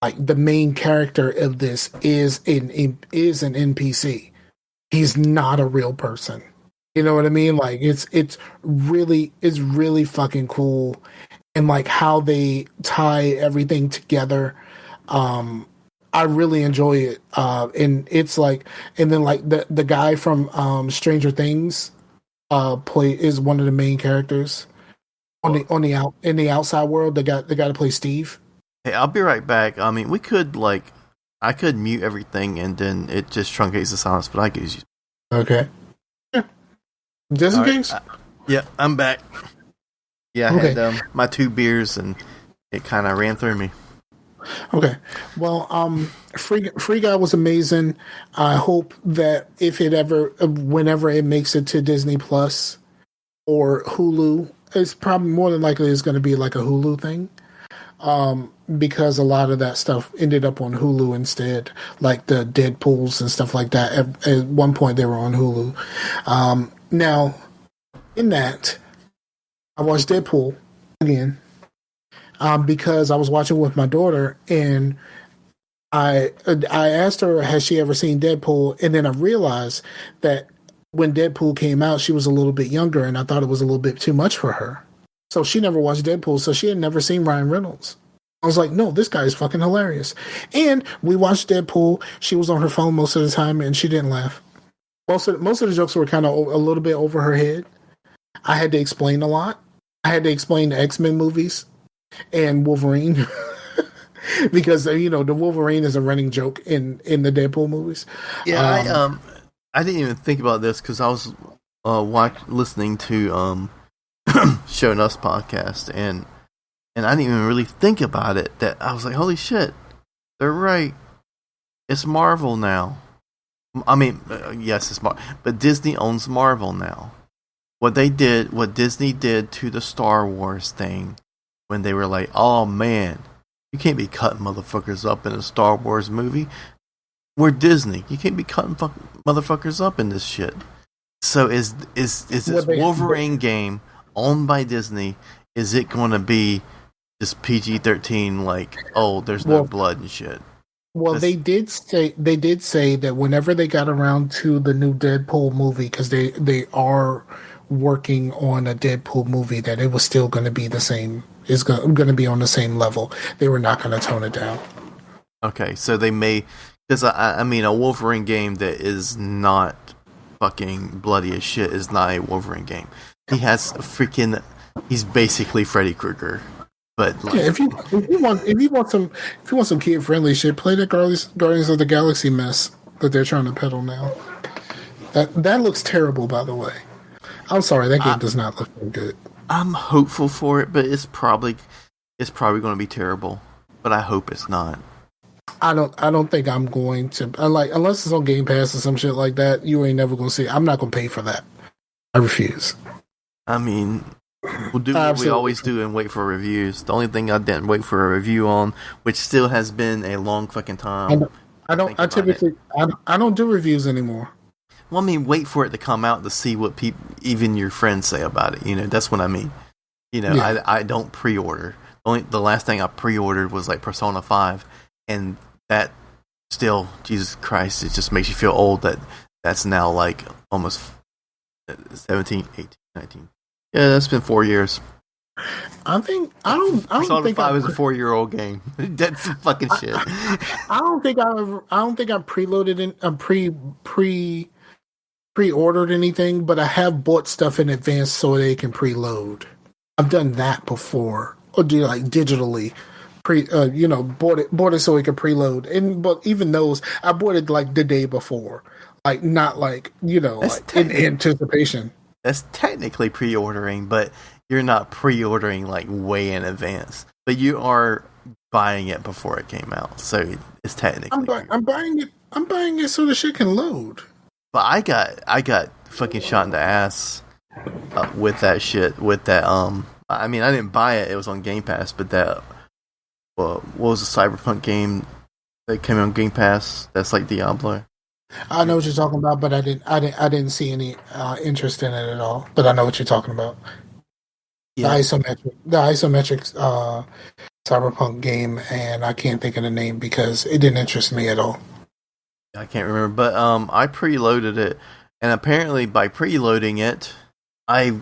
Like, the main character of this is an NPC. He's not a real person. You know what I mean? Like, it's really fucking cool, and like how they tie everything together. I really enjoy it. And it's like, and then like the guy from Stranger Things is one of the main characters in the outside world. The guy to play Steve. Hey, I'll be right back. I mean, I could mute everything and then it just truncates the silence, but I could use you. Okay. Yeah. Just in case. Yeah, I'm back. Yeah, I had my 2 beers and it kind of ran through me. Okay. Well, Free Guy was amazing. I hope that whenever it makes it to Disney Plus or Hulu, it's probably more than likely it's going to be like a Hulu thing. Because a lot of that stuff ended up on Hulu instead, like the Deadpools and stuff like that. At one point, they were on Hulu. Now, in that, I watched Deadpool again. Because I was watching with my daughter, and I asked her, has she ever seen Deadpool? And then I realized that when Deadpool came out, she was a little bit younger, and I thought it was a little bit too much for her. So she never watched Deadpool, so she had never seen Ryan Reynolds. I was like, no, this guy is fucking hilarious. And we watched Deadpool. She was on her phone most of the time, and she didn't laugh. Most of the jokes were kind of a little bit over her head. I had to explain a lot. I had to explain the X-Men movies and Wolverine because the Wolverine is a running joke in the Deadpool movies. Yeah, I didn't even think about this because I was listening to Show Us podcast and I didn't even really think about it. That I was like, holy shit, they're right. It's Marvel now. I mean, yes, it's Marvel, but Disney owns Marvel now. What Disney did to the Star Wars thing. When they were like, oh man, you can't be cutting motherfuckers up in a Star Wars movie. We're Disney. You can't be cutting motherfuckers up in this shit. So is this Wolverine game owned by Disney? Is it going to be just PG-13? Like, oh, there's no blood and shit. Well, they did say that whenever they got around to the new Deadpool movie, because they are working on a Deadpool movie, that it was still going to be the same. Is going to be on the same level. They were not going to tone it down. Okay, so they may, because I mean, a Wolverine game that is not fucking bloody as shit is not a Wolverine game. He's basically Freddy Krueger. But like, yeah, if you want some kid friendly shit, play the Guardians of the Galaxy mess that they're trying to peddle now. That looks terrible, by the way. I'm sorry, that game does not look very good. I'm hopeful for it, but it's probably going to be terrible. But I hope it's not. I don't think I'm going to. Unless it's on Game Pass or some shit like that, you ain't never going to see it. I'm not going to pay for that. I refuse. I mean, we'll do what we always do and wait for reviews. The only thing I didn't wait for a review on, which still has been a long fucking time. I don't do reviews anymore. Well, I mean, wait for it to come out to see what even your friends say about it. That's what I mean. I don't pre-order. The last thing I pre-ordered was like Persona 5, and that still, Jesus Christ, it just makes you feel old that that's now like almost 17, 18, 19. Yeah, that's been 4 years. I don't Persona think 5 is a 4-year-old game. That's some fucking shit. I don't think I preloaded in pre-ordered anything, but I have bought stuff in advance so they can preload. I've done that before, or do like digitally bought it so it could preload. And but even those, I bought it like the day before, like not like like in anticipation. That's technically pre-ordering, but you're not pre-ordering like way in advance. But you are buying it before it came out, so it's technically. I'm buying it. I'm buying it so the shit can load. But I got fucking shot in the ass with that shit. With that I mean, I didn't buy it. It was on Game Pass. But that what was the Cyberpunk game that came on Game Pass? That's like Diablo. I know what you're talking about, but I didn't see any interest in it at all. But I know what you're talking about. Yeah. The isometric Cyberpunk game, and I can't think of the name because it didn't interest me at all. I can't remember, but I preloaded it, and apparently by preloading it, I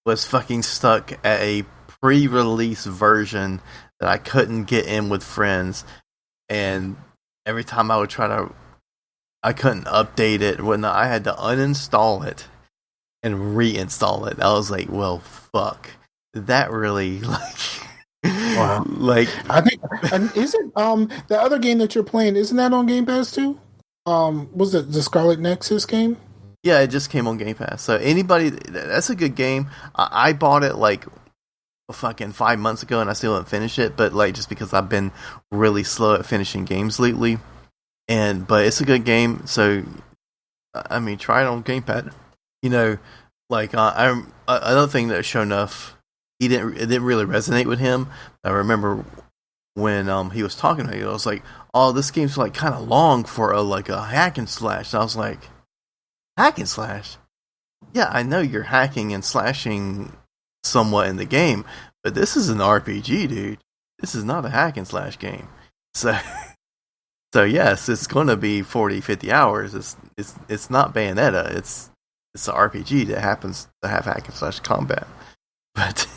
was fucking stuck at a pre-release version that I couldn't get in with friends, and every time I would try to, I couldn't update it. When I had to uninstall it and reinstall it, I was like, "Well, fuck." That really Wow. like I think isn't the other game that you're playing, isn't that on Game Pass too? Was it the Scarlet Nexus game? Yeah, it just came on Game Pass. So anybody, that's a good game. I bought it like fucking 5 months ago, and I still haven't finished it. But like just because I've been really slow at finishing games lately, but it's a good game. So I mean, try it on Game Pass. Like another thing that shown enough, it didn't really resonate with him. I remember when he was talking to me, I was like, "Oh, this game's like kind of long for a hack and slash." And I was like, "Hack and slash? Yeah, I know you're hacking and slashing somewhat in the game, but this is an RPG, dude. This is not a hack and slash game." So yes, it's going to be 40, 50 hours. It's not Bayonetta. It's an RPG that happens to have hack and slash combat. But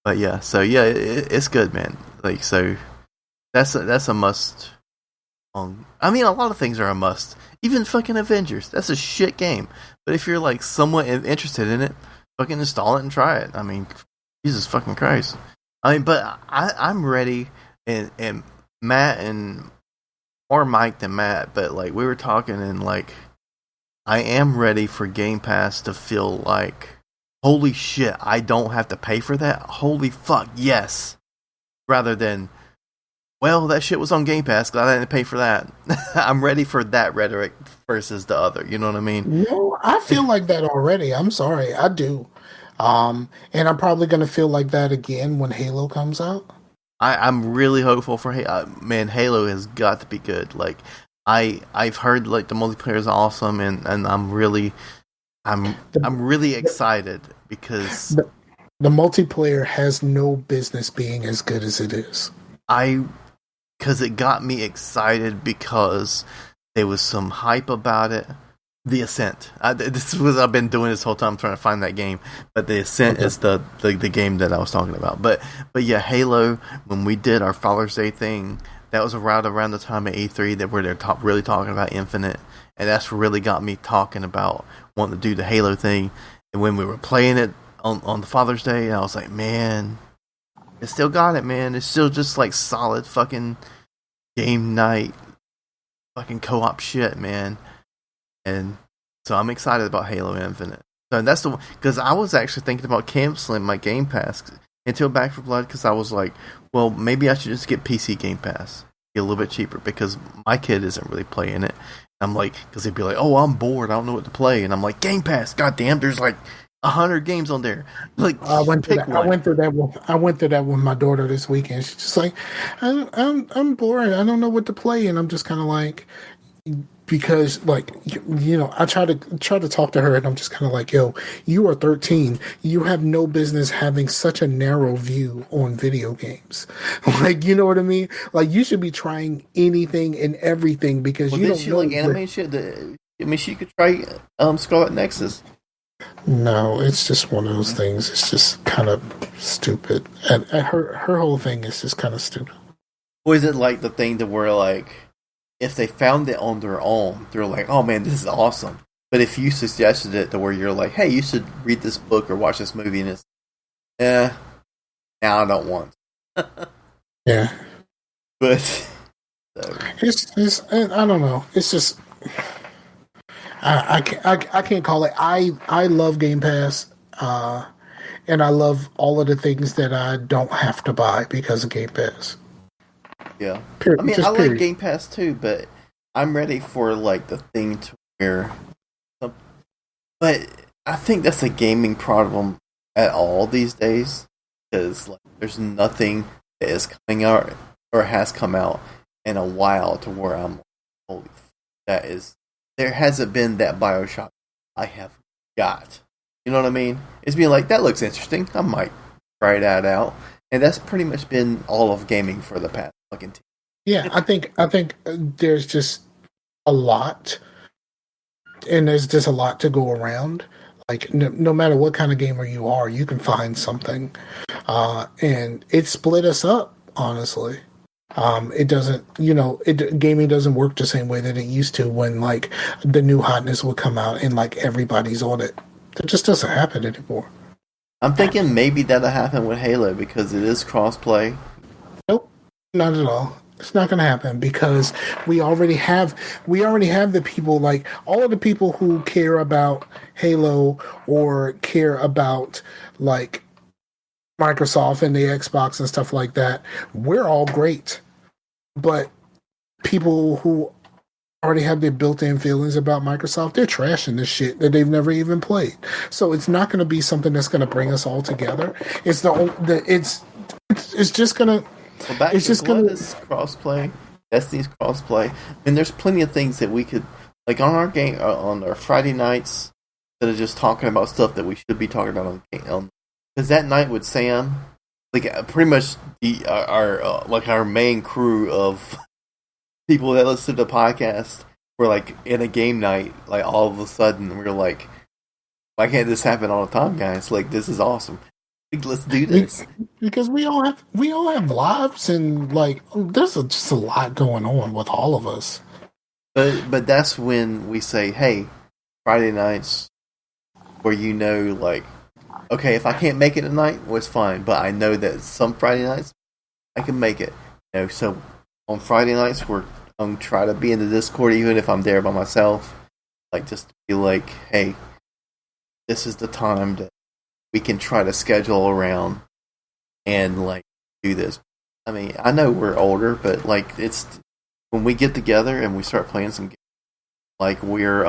but yeah, so yeah, it's good, man. Like, so that's a must. I mean, a lot of things are a must. Even fucking Avengers, that's a shit game. But if you're like somewhat interested in it, fucking install it and try it. I mean, Jesus fucking Christ. I mean, but I'm ready, and Matt and more Mike than Matt, but like we were talking, and like I am ready for Game Pass to feel like, holy shit, I don't have to pay for that? Holy fuck, yes. Rather than, well, that shit was on Game Pass, glad I didn't pay for that. I'm ready for that rhetoric versus the other, you know what I mean? No, I feel like that already. I'm sorry, I do. And I'm probably going to feel like that again when Halo comes out. I'm really hopeful for Halo. Man, Halo has got to be good. Like, I've heard like the multiplayer is awesome, and I'm really excited because the multiplayer has no business being as good as it is. Because it got me excited because there was some hype about it. The Ascent. I've been doing this whole time trying to find that game, but The Ascent is the game that I was talking about. But yeah, Halo. When we did our Father's Day thing, that was around the time of E3 that where they're really talking about Infinite, and that's really got me talking about wanting to do the Halo thing. And when we were playing it on the Father's Day, I was like, man, it still got it, man. It's still just like solid fucking game night, fucking co-op shit, man. And so I'm excited about Halo Infinite. So that's the one, because I was actually thinking about canceling my Game Pass until Back 4 Blood, because I was like, well, maybe I should just get PC Game Pass, get a little bit cheaper, because my kid isn't really playing it. I'm like, because they'd be like, oh, I'm bored, I don't know what to play, and I'm like, Game Pass, goddamn, there's like 100 games on there. Like, I went through that with my daughter this weekend. She's just like, I'm bored, I don't know what to play, and I'm just kind of like, because like I try to talk to her, and I'm just kind of like, yo, you are 13, you have no business having such a narrow view on video games. Like, you know what I mean? Like, you should be trying anything and everything, because well, you did don't she know like anime shit? I mean, she could try Scarlet Nexus. No, it's just one of those things. It's just kind of stupid, and her whole thing is just kind of stupid. Or is it like the thing to where like if they found it on their own, they're like, "Oh man, this is awesome." But if you suggested it to where you're like, "Hey, you should read this book or watch this movie," and it's, now I don't want. Yeah, but so. It's I don't know. It's just I can't call it. I love Game Pass, and I love all of the things that I don't have to buy because of Game Pass. Yeah, period. I mean, I like Game Pass too, but I'm ready for like the thing to where. But I think that's a gaming problem at all these days, because like, there's nothing that is coming out or has come out in a while to where I'm holy. That is, there hasn't been that BioShock I have got. You know what I mean? It's being like, that looks interesting. I might try that out. And that's pretty much been all of gaming for the past fucking 10 years. Yeah, I think there's just a lot, and there's just a lot to go around. Like, no matter what kind of gamer you are, you can find something. And it split us up, honestly. It doesn't, gaming doesn't work the same way that it used to, when like the new hotness would come out and like everybody's on it. That just doesn't happen anymore. I'm thinking maybe that'll happen with Halo because it is crossplay. Nope, not at all. It's not going to happen, because we already have the people, like all of the people who care about Halo or care about like Microsoft and the Xbox and stuff like that. We're all great, but people who already have their built-in feelings about Microsoft, they're trashing this shit that they've never even played. So it's not going to be something that's going to bring us all together. It's just going to. Well, it's just going to crossplay. Destiny's crossplay, and there's plenty of things that we could like on our game on our Friday nights, instead of just talking about stuff that we should be talking about on because that night with Sam, like pretty much our main crew of people that listen to the podcast were like in a game night, like all of a sudden we were like, why can't this happen all the time, guys? Like, this is awesome. Like, let's do this. Because we all have lives, and like there's just a lot going on with all of us. But that's when we say, hey, Friday nights, where like, okay, if I can't make it tonight, well, it's fine. But I know that some Friday nights I can make it. So on Friday nights, we're try to be in the Discord, even if I'm there by myself. Like, just to be like, hey, this is the time that we can try to schedule around and like do this. I mean, I know we're older, but like it's when we get together and we start playing some games, like we're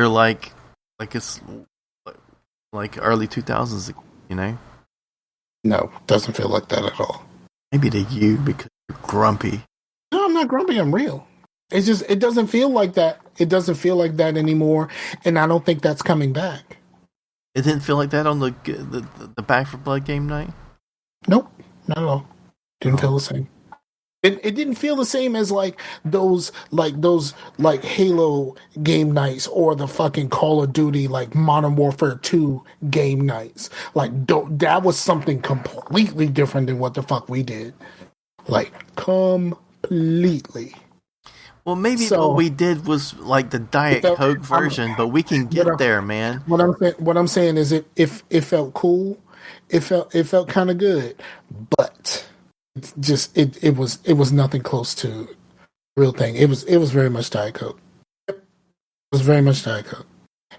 like it's like early 2000s, No, doesn't feel like that at all. Maybe to you because you're grumpy. No, I'm not grumpy. I'm real. It's just it doesn't feel like that. It doesn't feel like that anymore, and I don't think that's coming back. It didn't feel like that on the Back 4 Blood game night? Nope, not at all. Didn't feel the same. It didn't feel the same as like those Halo game nights or the fucking Call of Duty like Modern Warfare 2 game nights. Like that was something completely different than what the fuck we did. Like completely. Well, maybe what we did was like the Diet Coke version, but we can get there, man. What I'm saying is, it felt cool, it felt kind of good, but it's just it was nothing close to real thing. It was very much Diet Coke. It was very much Diet Coke,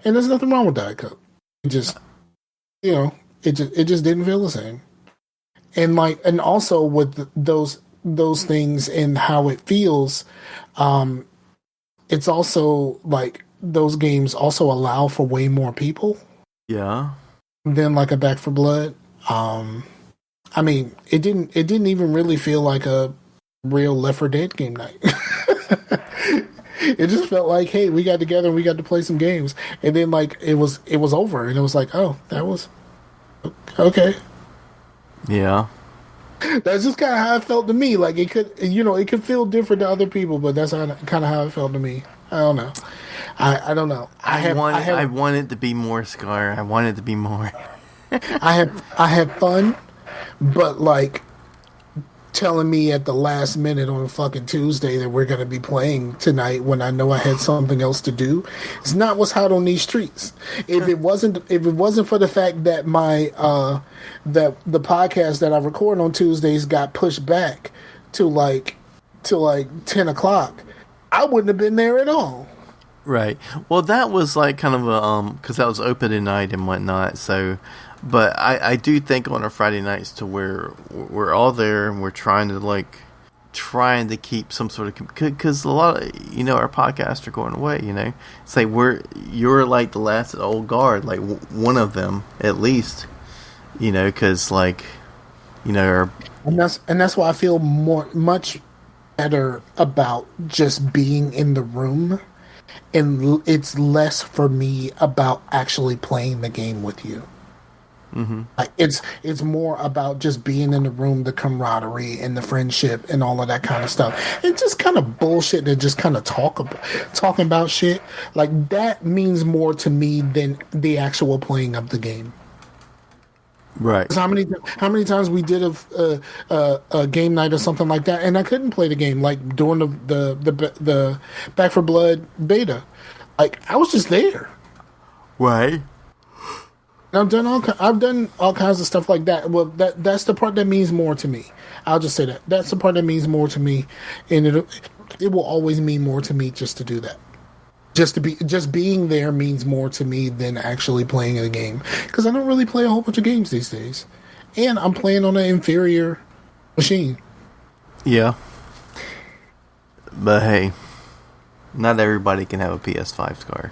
and there's nothing wrong with Diet Coke. It just it just didn't feel the same, and also with those things and how it feels. It's also like those games also allow for way more people. Yeah. Than like a Back 4 Blood. I mean, it didn't even really feel like a real Left 4 Dead game night. It just felt like, hey, we got together and we got to play some games, and then like it was over, and it was like, oh, that was okay. Yeah. That's just kind of how it felt to me. Like it could feel different to other people, but that's kind of how it felt to me. I don't know. I don't know. I want it to be more, Scar. I want it to be more. I had fun, but like telling me at the last minute on a fucking Tuesday that we're gonna be playing tonight when I know I had something else to do. It's not what's hot on these streets. If it wasn't for the fact that my that the podcast that I record on Tuesdays got pushed back to like 10 o'clock, I wouldn't have been there at all. Right. Well, that was like kind of a because that was opening night and whatnot. So, but I do think on our Friday nights to where we're all there and we're trying to keep some sort of, because a lot of our podcasts are going away. It's like you're like the last old guard, like one of them at least. Because our, and that's why I feel much better about just being in the room. And it's less for me about actually playing the game with you. Mm-hmm. Like it's more about just being in the room, the camaraderie and the friendship and all of that kind of stuff. And just kind of bullshit and just kind of talking about shit. Like that means more to me than the actual playing of the game. Right. How many times we did a game night or something like that, and I couldn't play the game, like during the Back 4 Blood beta. Like I was just there. Right. I've done all kinds of stuff like that. Well, that's the part that means more to me. I'll just say that. That's the part that means more to me, and it will always mean more to me just to do that. Just being there means more to me than actually playing a game, because I don't really play a whole bunch of games these days, and I'm playing on an inferior machine. Yeah, but hey, not everybody can have a PS5, Scar.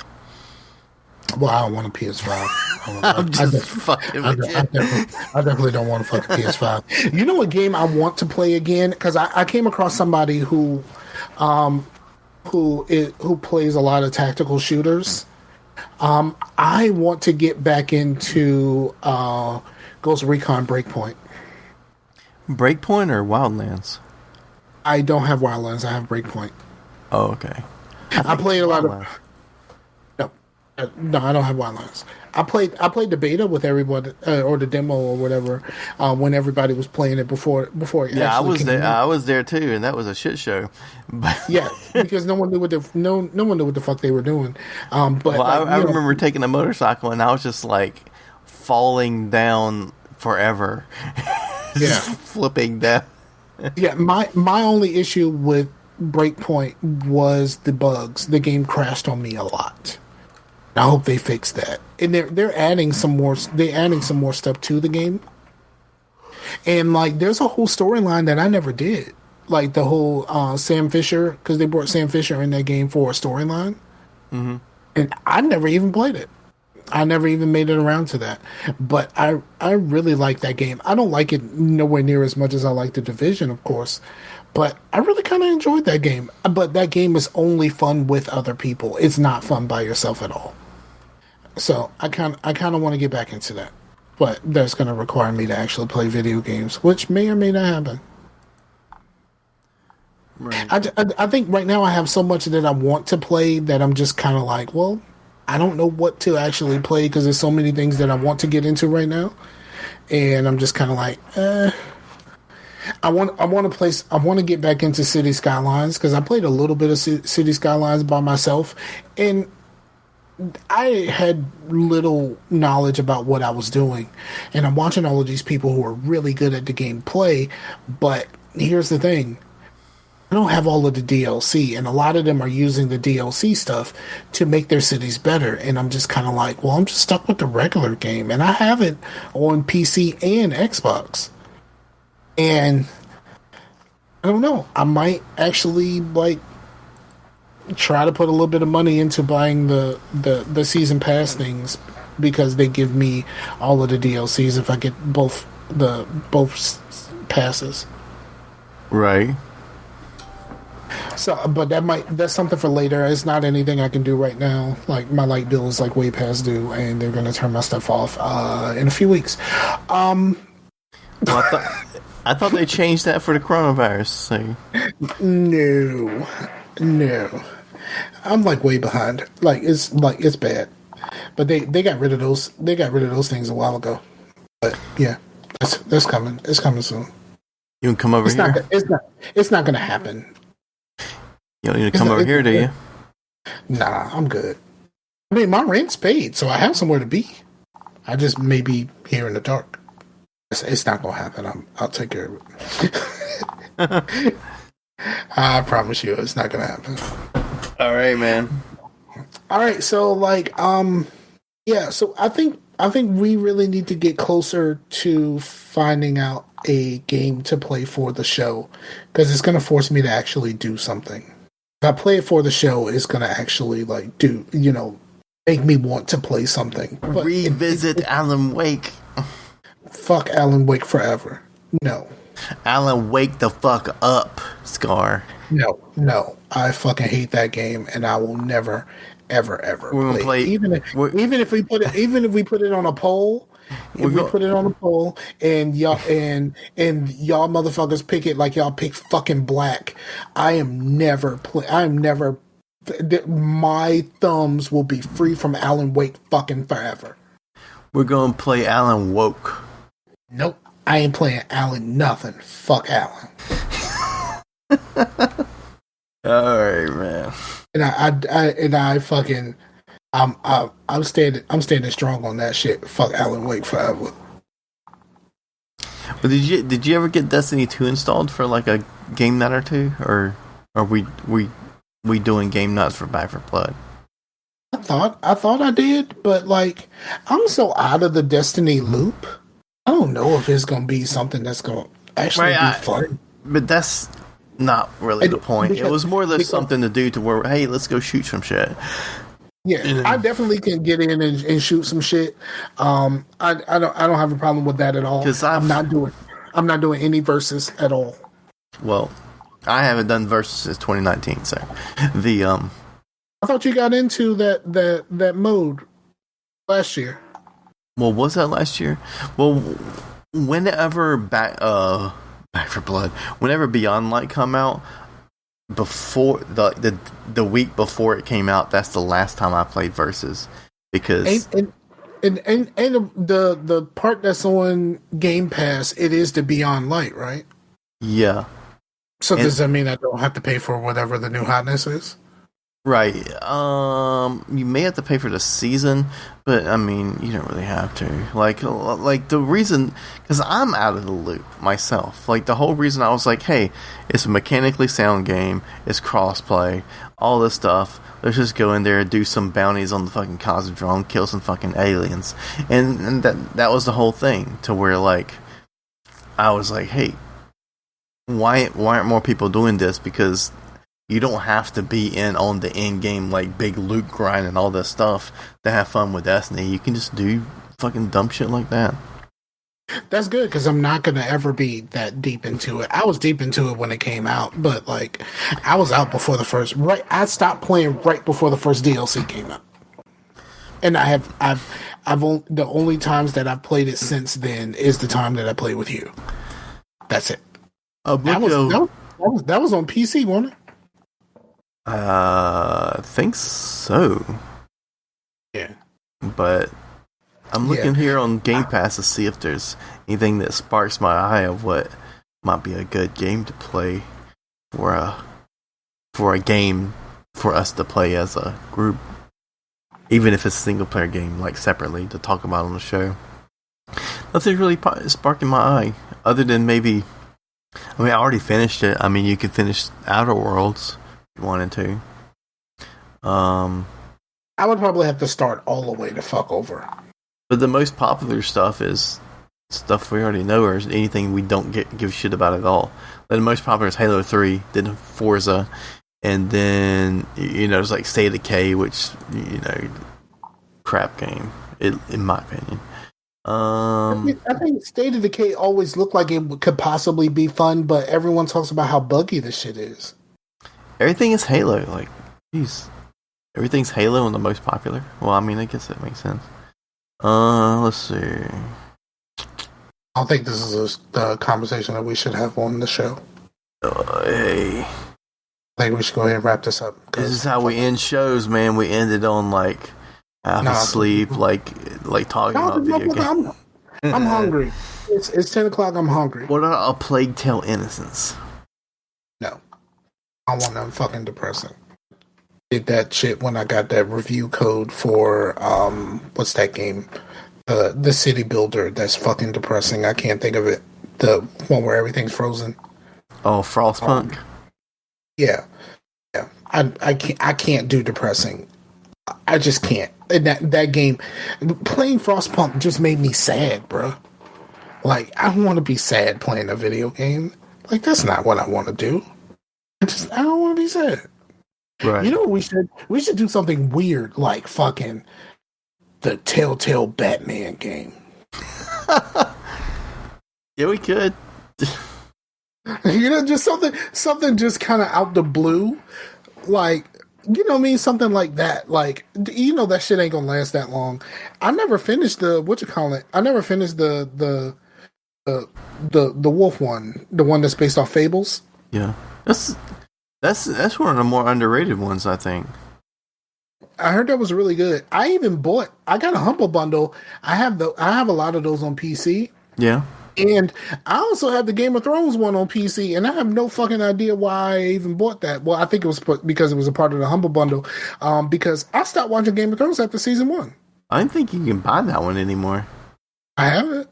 Well, I don't want a PS5. I'm just fucking with you. I definitely don't want a fucking PS5. You know what game I want to play again? Because I came across somebody who plays a lot of tactical shooters. I want to get back into Ghost Recon Breakpoint. Breakpoint or Wildlands? I don't have Wildlands. I have Breakpoint. Oh, okay. I played a lot of... No, I don't have Wildlands. I played the beta with everybody, or the demo or whatever, when everybody was playing it before it actually I was there. out. I was there too, and that was a shit show. Yeah, because no one knew what the fuck they were doing. But well, I remember taking a motorcycle and I was just like falling down forever. Just flipping down. Yeah, my only issue with Breakpoint was the bugs. The game crashed on me a lot. I hope they fix that. And they're adding some more. They're adding some more stuff to the game. And like, there's a whole storyline that I never did. Like the whole Sam Fisher, because they brought Sam Fisher in that game for a storyline. Mm-hmm. And I never even played it. I never even made it around to that. But I really like that game. I don't like it nowhere near as much as I like The Division, of course. But I really kind of enjoyed that game. But that game is only fun with other people. It's not fun by yourself at all. So I kind of want to get back into that. But that's going to require me to actually play video games, which may or may not happen. Right. I think right now I have so much that I want to play that I'm just kind of like, well, I don't know what to actually play because there's so many things that I want to get into right now. And I'm just kind of like, I want to get back into City Skylines because I played a little bit of City Skylines by myself, and I had little knowledge about what I was doing. And I'm watching all of these people who are really good at the gameplay, but here's the thing. I don't have all of the DLC, and a lot of them are using the DLC stuff to make their cities better. And I'm just kind of like, well, I'm just stuck with the regular game, and I have it on PC and Xbox. And I don't know. I might actually try to put a little bit of money into buying the season pass things because they give me all of the DLCs if I get both passes. Right. So, but that's something for later. It's not anything I can do right now. Like my light bill is like way past due, and they're gonna turn my stuff off in a few weeks. Well, I thought they changed that for the coronavirus. So. No, I'm like way behind. It's bad. But they got rid of those. They got rid of those things a while ago. But yeah, that's coming. It's coming soon. You can come over here. It's not gonna happen. You don't need to come over here, do you? Nah, I'm good. I mean, my rent's paid, so I have somewhere to be. I just may be here in the dark. It's not gonna happen. I'll take care of it. I promise you, it's not gonna happen. All right, man. All right, so yeah. So I think we really need to get closer to finding out a game to play for the show, because it's gonna force me to actually do something. If I play it for the show, it's gonna actually make me want to play something. But revisit Alan Wake. Fuck Alan Wake forever. No. Alan, wake the fuck up, Scar. No. I fucking hate that game, and I will never, ever play it. Even if we put it on a poll. Put it on a poll, and y'all motherfuckers pick it like y'all pick fucking Black. My thumbs will be free from Alan Wake fucking forever. We're gonna play Alan Woke. Nope, I ain't playing Alan nothing. Fuck Alan. All right, man. I'm standing strong on that shit. Fuck Alan Wake forever. But did you ever get Destiny 2 installed for like a game night or two, or are we doing game nights for Back 4 Blood? I thought I did, but like I'm so out of the Destiny loop. I don't know if it's gonna be something that's gonna actually be fun. But that's not really the point. It was more than something to do to where, hey, let's go shoot some shit. Yeah, I definitely can get in and shoot some shit. I don't have a problem with that at all. I'm not doing any versus at all. Well, I haven't done versus since 2019, so I thought you got into that mode last year. Well, was that last year? Well, whenever Back 4 Blood, whenever Beyond Light come out, before the week before it came out, that's the last time I played versus, because and the part that's on Game Pass, it is the Beyond Light, right? Yeah. So does that mean I don't have to pay for whatever the new hotness is? Right. You may have to pay for the season, but I mean, you don't really have to. Like the reason, because I'm out of the loop myself. Like the whole reason I was like, hey, it's a mechanically sound game, it's crossplay, all this stuff. Let's just go in there and do some bounties on the fucking Cosmodrome, kill some fucking aliens, and that was the whole thing. To where like, I was like, hey, why aren't more people doing this? Because you don't have to be in on the end game like big loot grind and all this stuff to have fun with Destiny. You can just do fucking dumb shit like that. That's good, because I'm not gonna ever be that deep into it. I was deep into it when it came out, but like I was out before the first. Right, I stopped playing right before the first DLC came out, and I've only, the only times that I've played it since then is the time that I played with you. That's it. That was on PC, wasn't it? I think so. Yeah. But I'm looking here on Game Pass to see if there's anything that sparks my eye of what might be a good game to play for a game for us to play as a group. Even if it's a single player game, like separately to talk about on the show. Nothing's really sparking my eye, other than maybe, I mean, I already finished it. I mean, you could finish Outer Worlds if you wanted to. I would probably have to start all the way to fuck over. But the most popular stuff is stuff we already know, or anything we don't give shit about at all. Like the most popular is Halo 3, then Forza, and then, you know, there's like State of Decay, which, you know, crap game, in my opinion. I think State of Decay always looked like it could possibly be fun, but everyone talks about how buggy this shit is. everything is Halo. Like, jeez, everything's Halo and the most popular. Well, I mean, I guess that makes sense. Let's see. I don't think this is the conversation that we should have on the show. Hey. I think we should go ahead and wrap this up. This is how we end shows, man. We ended on like half asleep, like talking about video games. I'm hungry. It's 10 o'clock. I'm hungry. What about A Plague Tale: Innocence? No, I want nothing fucking depressing. Did that shit when I got that review code for what's that game? The city builder. That's fucking depressing. I can't think of it. The one where everything's frozen. Oh, Frostpunk. Yeah. I can't do depressing. I just can't. And that game, playing Frostpunk just made me sad, bro. Like, I don't want to be sad playing a video game. Like, that's not what I want to do. I don't want to be sad. Right. You know what we should do something weird, like fucking the Telltale Batman game. Yeah, we could. You know, just something just kind of out the blue, like, you know what I mean, something like that. Like, you know, that shit ain't gonna last that long. I never finished I never finished the wolf one, the one that's based off Fables. Yeah, that's one of the more underrated ones, I think. I heard that was really good. I got a Humble Bundle. I have a lot of those on PC. Yeah. And I also have the Game of Thrones one on PC, and I have no fucking idea why I even bought that. Well, I think it was because it was a part of the Humble Bundle. Because I stopped watching Game of Thrones after season 1. I don't think you can buy that one anymore. I have it.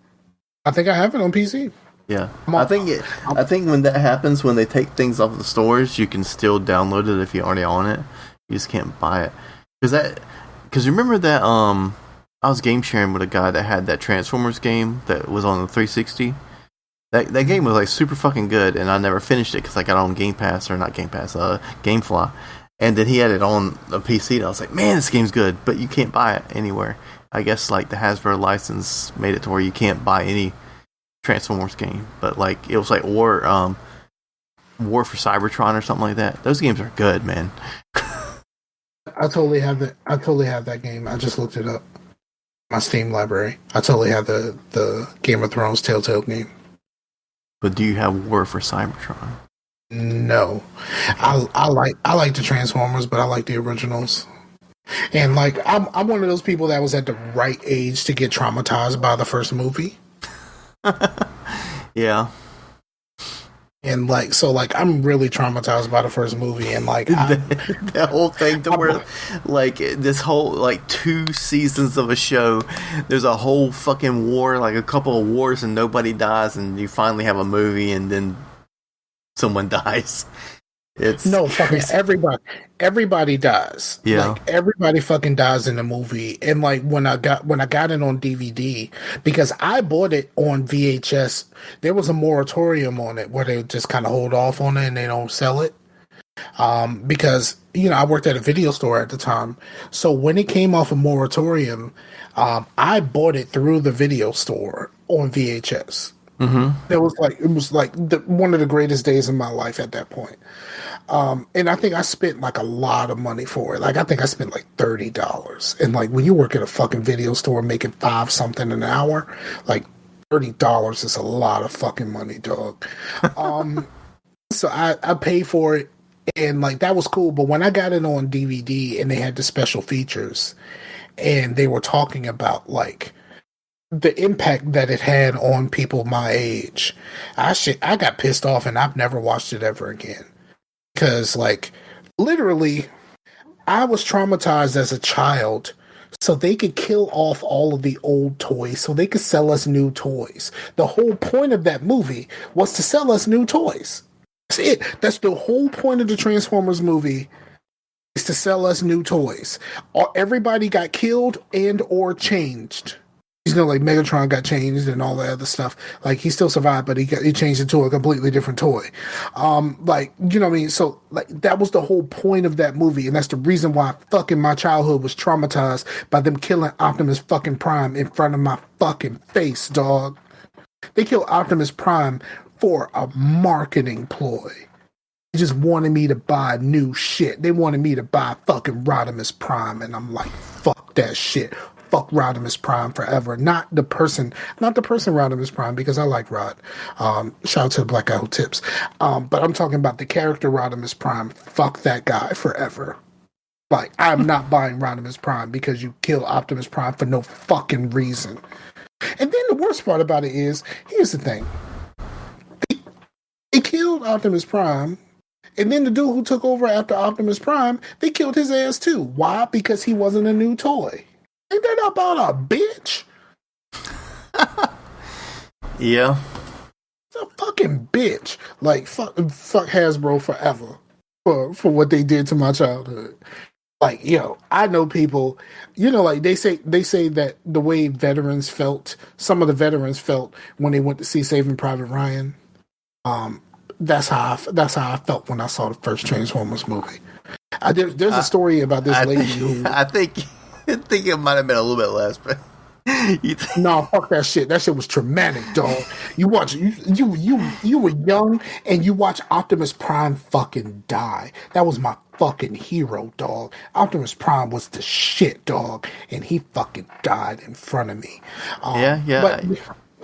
I think I have it on PC. Yeah, I think when that happens, when they take things off the stores, you can still download it if you're already on it. You just can't buy it because remember that I was game sharing with a guy that had that Transformers game that was on the 360. That game was like super fucking good, and I never finished it because I got it on GameFly, and then he had it on a PC. And I was like, man, this game's good, but you can't buy it anywhere. I guess like the Hasbro license made it to where you can't buy any Transformers game, but like it was like War for Cybertron or something like that. Those games are good, man. I totally have that game. I just looked it up. My Steam library. I totally have the Game of Thrones Telltale game. But do you have War for Cybertron? No, I like the Transformers, but I like the originals. And like I'm one of those people that was at the right age to get traumatized by the first movie. Yeah. And like, so like, I'm really traumatized by the first movie, and like that whole thing to where like this whole like 2 seasons of a show, there's a whole fucking war, like a couple of wars, and nobody dies, and you finally have a movie, and then someone dies. It's no fucking everybody dies. Yeah, like everybody fucking dies in the movie. And like when I got it on DVD, because I bought it on VHS, there was a moratorium on it where they just kind of hold off on it and they don't sell it. Because you know, I worked at a video store at the time, so when it came off a moratorium, I bought it through the video store on VHS. Mm-hmm. It was like one of the greatest days of my life at that point. And I think I spent like a lot of money for it. Like I think I spent like $30. And like when you work at a fucking video store making $5 something an hour, like $30 is a lot of fucking money, dog. So I paid for it, and like that was cool. But when I got it on DVD and they had the special features, and they were talking about like the impact that it had on people my age, I got pissed off, and I've never watched it ever again. Because, like, literally, I was traumatized as a child, so they could kill off all of the old toys, so they could sell us new toys. The whole point of that movie was to sell us new toys. That's it. That's the whole point of the Transformers movie, is to sell us new toys. Everybody got killed and or changed. You know, like Megatron got changed and all that other stuff. Like he still survived, but he changed into a completely different toy. Like, you know what I mean? So like that was the whole point of that movie, and that's the reason why fucking my childhood was traumatized by them killing Optimus fucking Prime in front of my fucking face, dog. They killed Optimus Prime for a marketing ploy. They just wanted me to buy new shit. They wanted me to buy fucking Rodimus Prime, and I'm like, fuck that shit. Fuck Rodimus Prime forever. Not the person Rodimus Prime, because I like Rod. Shout out to the black guy who tips. But I'm talking about the character Rodimus Prime. Fuck that guy forever. Like, I'm not buying Rodimus Prime because you kill Optimus Prime for no fucking reason. And then the worst part about it is, here's the thing. They killed Optimus Prime, and then the dude who took over after Optimus Prime, they killed his ass too. Why? Because he wasn't a new toy. Ain't that about a bitch? Yeah. It's a fucking bitch. Like, fuck Hasbro forever for what they did to my childhood. Like, I know people, like they say that the way some of the veterans felt when they went to see Saving Private Ryan. That's how I felt when I saw the first Transformers movie. There's a story about this lady who I think it might have been a little bit less, but no, fuck that shit. That shit was traumatic, dog. You were young and you watch Optimus Prime fucking die. That was my fucking hero, dog. Optimus Prime was the shit, dog, and he fucking died in front of me. Yeah. But,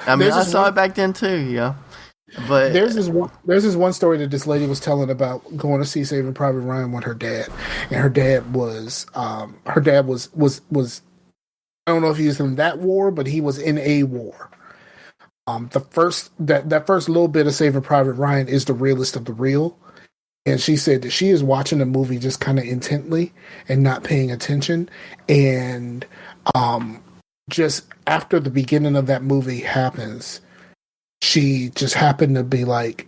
I mean, I saw it back then too. Yeah. But there's this one story that this lady was telling about going to see Saving Private Ryan with her dad, and her dad was I don't know if he was in that war, but he was in a war. That first little bit of Saving Private Ryan is the realest of the real, and she said that she is watching the movie just kind of intently and not paying attention, and just after the beginning of that movie happens. She just happened to be like,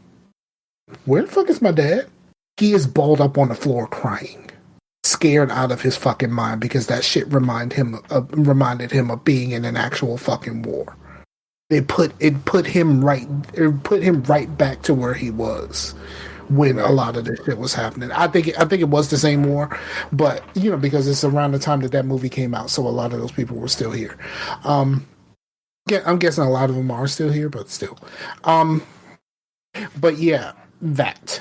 where the fuck is my dad? He is balled up on the floor crying, scared out of his fucking mind because that shit reminded him of being in an actual fucking war. It put him right back to where he was when a lot of this shit was happening. I think it was the same war, but because it's around the time that movie came out, so a lot of those people were still here. I'm guessing a lot of them are still here, but still. But yeah, that.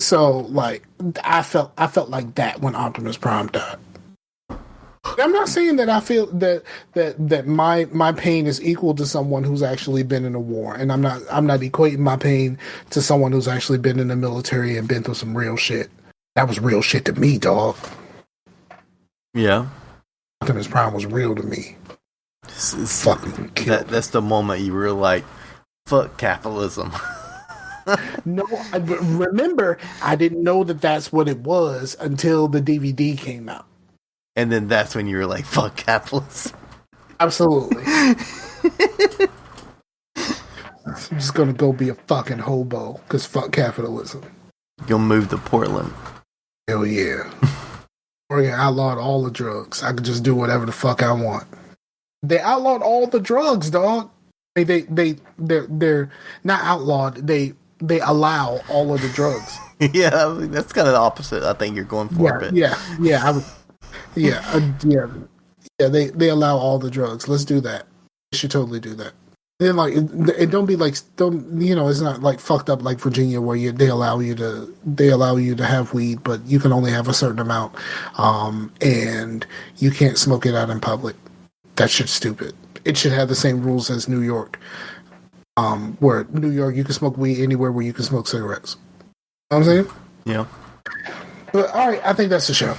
So like, I felt like that when Optimus Prime died. I'm not saying that I feel that my pain is equal to someone who's actually been in a war, and I'm not equating my pain to someone who's actually been in the military and been through some real shit. That was real shit to me, dog. Yeah, Optimus Prime was real to me. Fucking that's the moment you were like, fuck capitalism. No, remember, I didn't know that that's what it was until the DVD came out. And then that's when you were like, fuck capitalism. Absolutely. I'm just gonna go be a fucking hobo, because fuck capitalism. You'll move to Portland. Hell yeah. Oregon outlawed all the drugs. I could just do whatever the fuck I want. They outlawed all the drugs, dog. They're not outlawed. They allow all of the drugs. Yeah, that's kind of the opposite. I think you're going for. They allow all the drugs. Let's do that. We should totally do that. Then it don't be like it's not like fucked up like Virginia where they allow you to have weed, but you can only have a certain amount, and you can't smoke it out in public. That shit's stupid. It should have the same rules as New York. Where New York, you can smoke weed anywhere where you can smoke cigarettes. You know what I'm saying? Yeah. But all right, I think that's the show.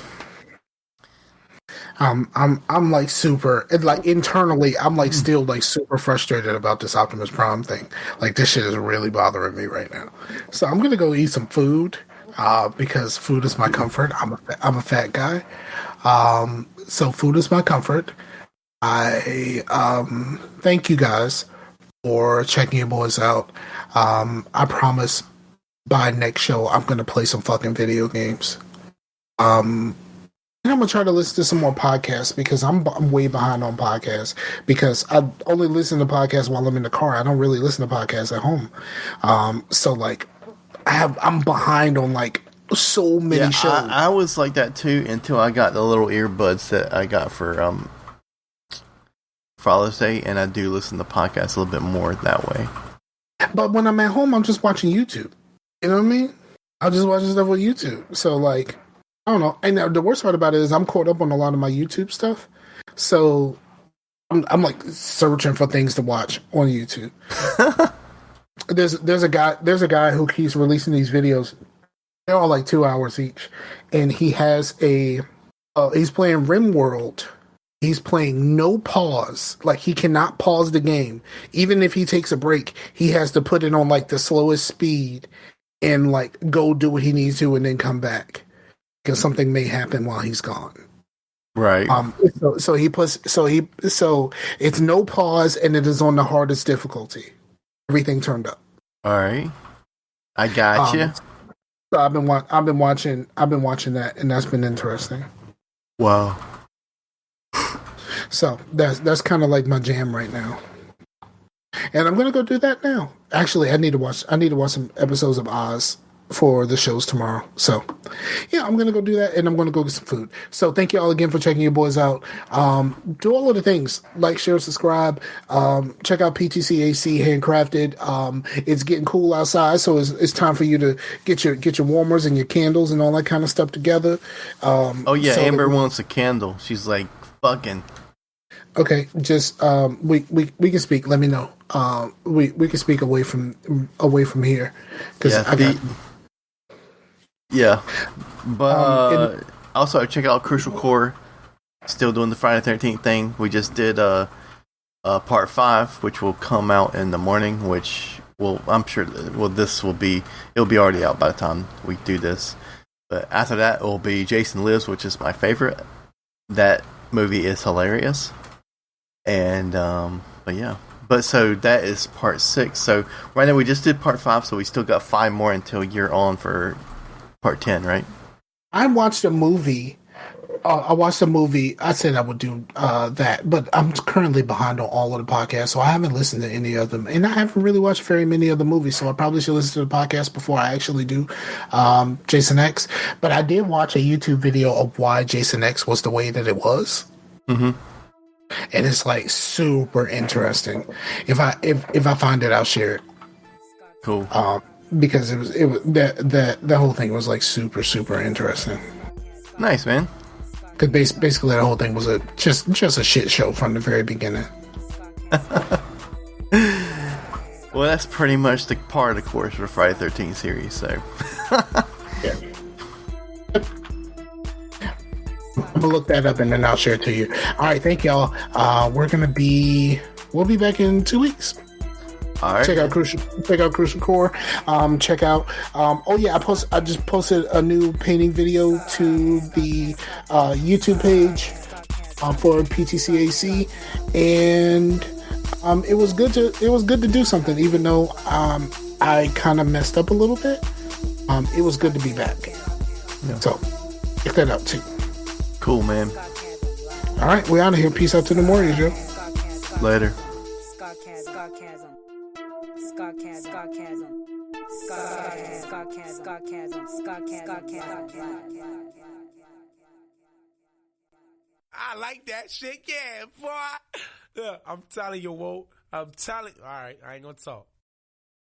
I'm like super, like internally, I'm like still like super frustrated about this Optimus Prime thing. Like this shit is really bothering me right now. So I'm gonna go eat some food because food is my comfort. I'm a fat guy, so food is my comfort. I thank you guys for checking your boys out. I promise by next show I'm gonna play some fucking video games. And I'm gonna try to listen to some more podcasts because I'm way behind on podcasts because I only listen to podcasts while I'm in the car. I don't really listen to podcasts at home. So like I'm behind on like so many shows. I was like that too until I got the little earbuds that I got for Father's Day, and I do listen to podcasts a little bit more that way. But when I'm at home, I'm just watching YouTube. You know what I mean? I'll just watch stuff on YouTube. So like, I don't know. And the worst part about it is I'm caught up on a lot of my YouTube stuff. So I'm like searching for things to watch on YouTube. There's a guy who keeps releasing these videos. They're all like 2 hours each, and he has he's playing RimWorld. He's playing no pause. Like he cannot pause the game. Even if he takes a break, he has to put it on like the slowest speed and like go do what he needs to and then come back because something may happen while he's gone. Right. So it's no pause and it is on the hardest difficulty. Everything turned up. All right. I got you. So I've been watching that, and that's been interesting. Wow. So that's kind of like my jam right now, and I'm gonna go do that now. Actually, I need to watch some episodes of Oz for the shows tomorrow. So yeah, I'm gonna go do that, and I'm gonna go get some food. So thank you all again for checking your boys out. Do all of the things, like, share, subscribe. Check out PTCAC Handcrafted. It's getting cool outside, so it's time for you to get your warmers and your candles and all that kind of stuff together. Oh yeah, so Amber wants a candle. She's like, fucking. Okay, just we can speak. Let me know. We can speak away from here because but also check out Crucial Core. Still doing the Friday 13th thing. We just did part 5, which will come out in the morning. Which I'm sure. It'll be already out by the time we do this. But after that, it will be Jason Lives, which is my favorite. That movie is hilarious. And so that is part 6. So right now we just did part 5, so we still got 5 more until you're on for part 10, right? I watched a movie. I said I would do that, but I'm currently behind on all of the podcasts, so I haven't listened to any of them, and I haven't really watched very many of the movies. So I probably should listen to the podcast before I actually do Jason X. But I did watch a YouTube video of why Jason X was the way that it was. Mm-hmm. And it's like super interesting. If I find it, I'll share it. Cool. Because it was the whole thing was like super super interesting. Nice, man. Because basically the whole thing was just a shit show from the very beginning. Well, that's pretty much the part of the course for the Friday 13th series. So. Yeah. I'm gonna look that up and then I'll share it to you. All right, thank y'all. We'll be back in 2 weeks. All right. Check out Crucial Core. Check out. I just posted a new painting video to the YouTube page for PTCAC, and it was good to do something, even though I kind of messed up a little bit. It was good to be back. Yeah. So check that out too. Cool, man. All right, we're out of here. Peace out to the Mortys, yo. Later. I like that shit, yeah, boy. Look, I'm telling you, Walt. All right, I ain't gonna talk.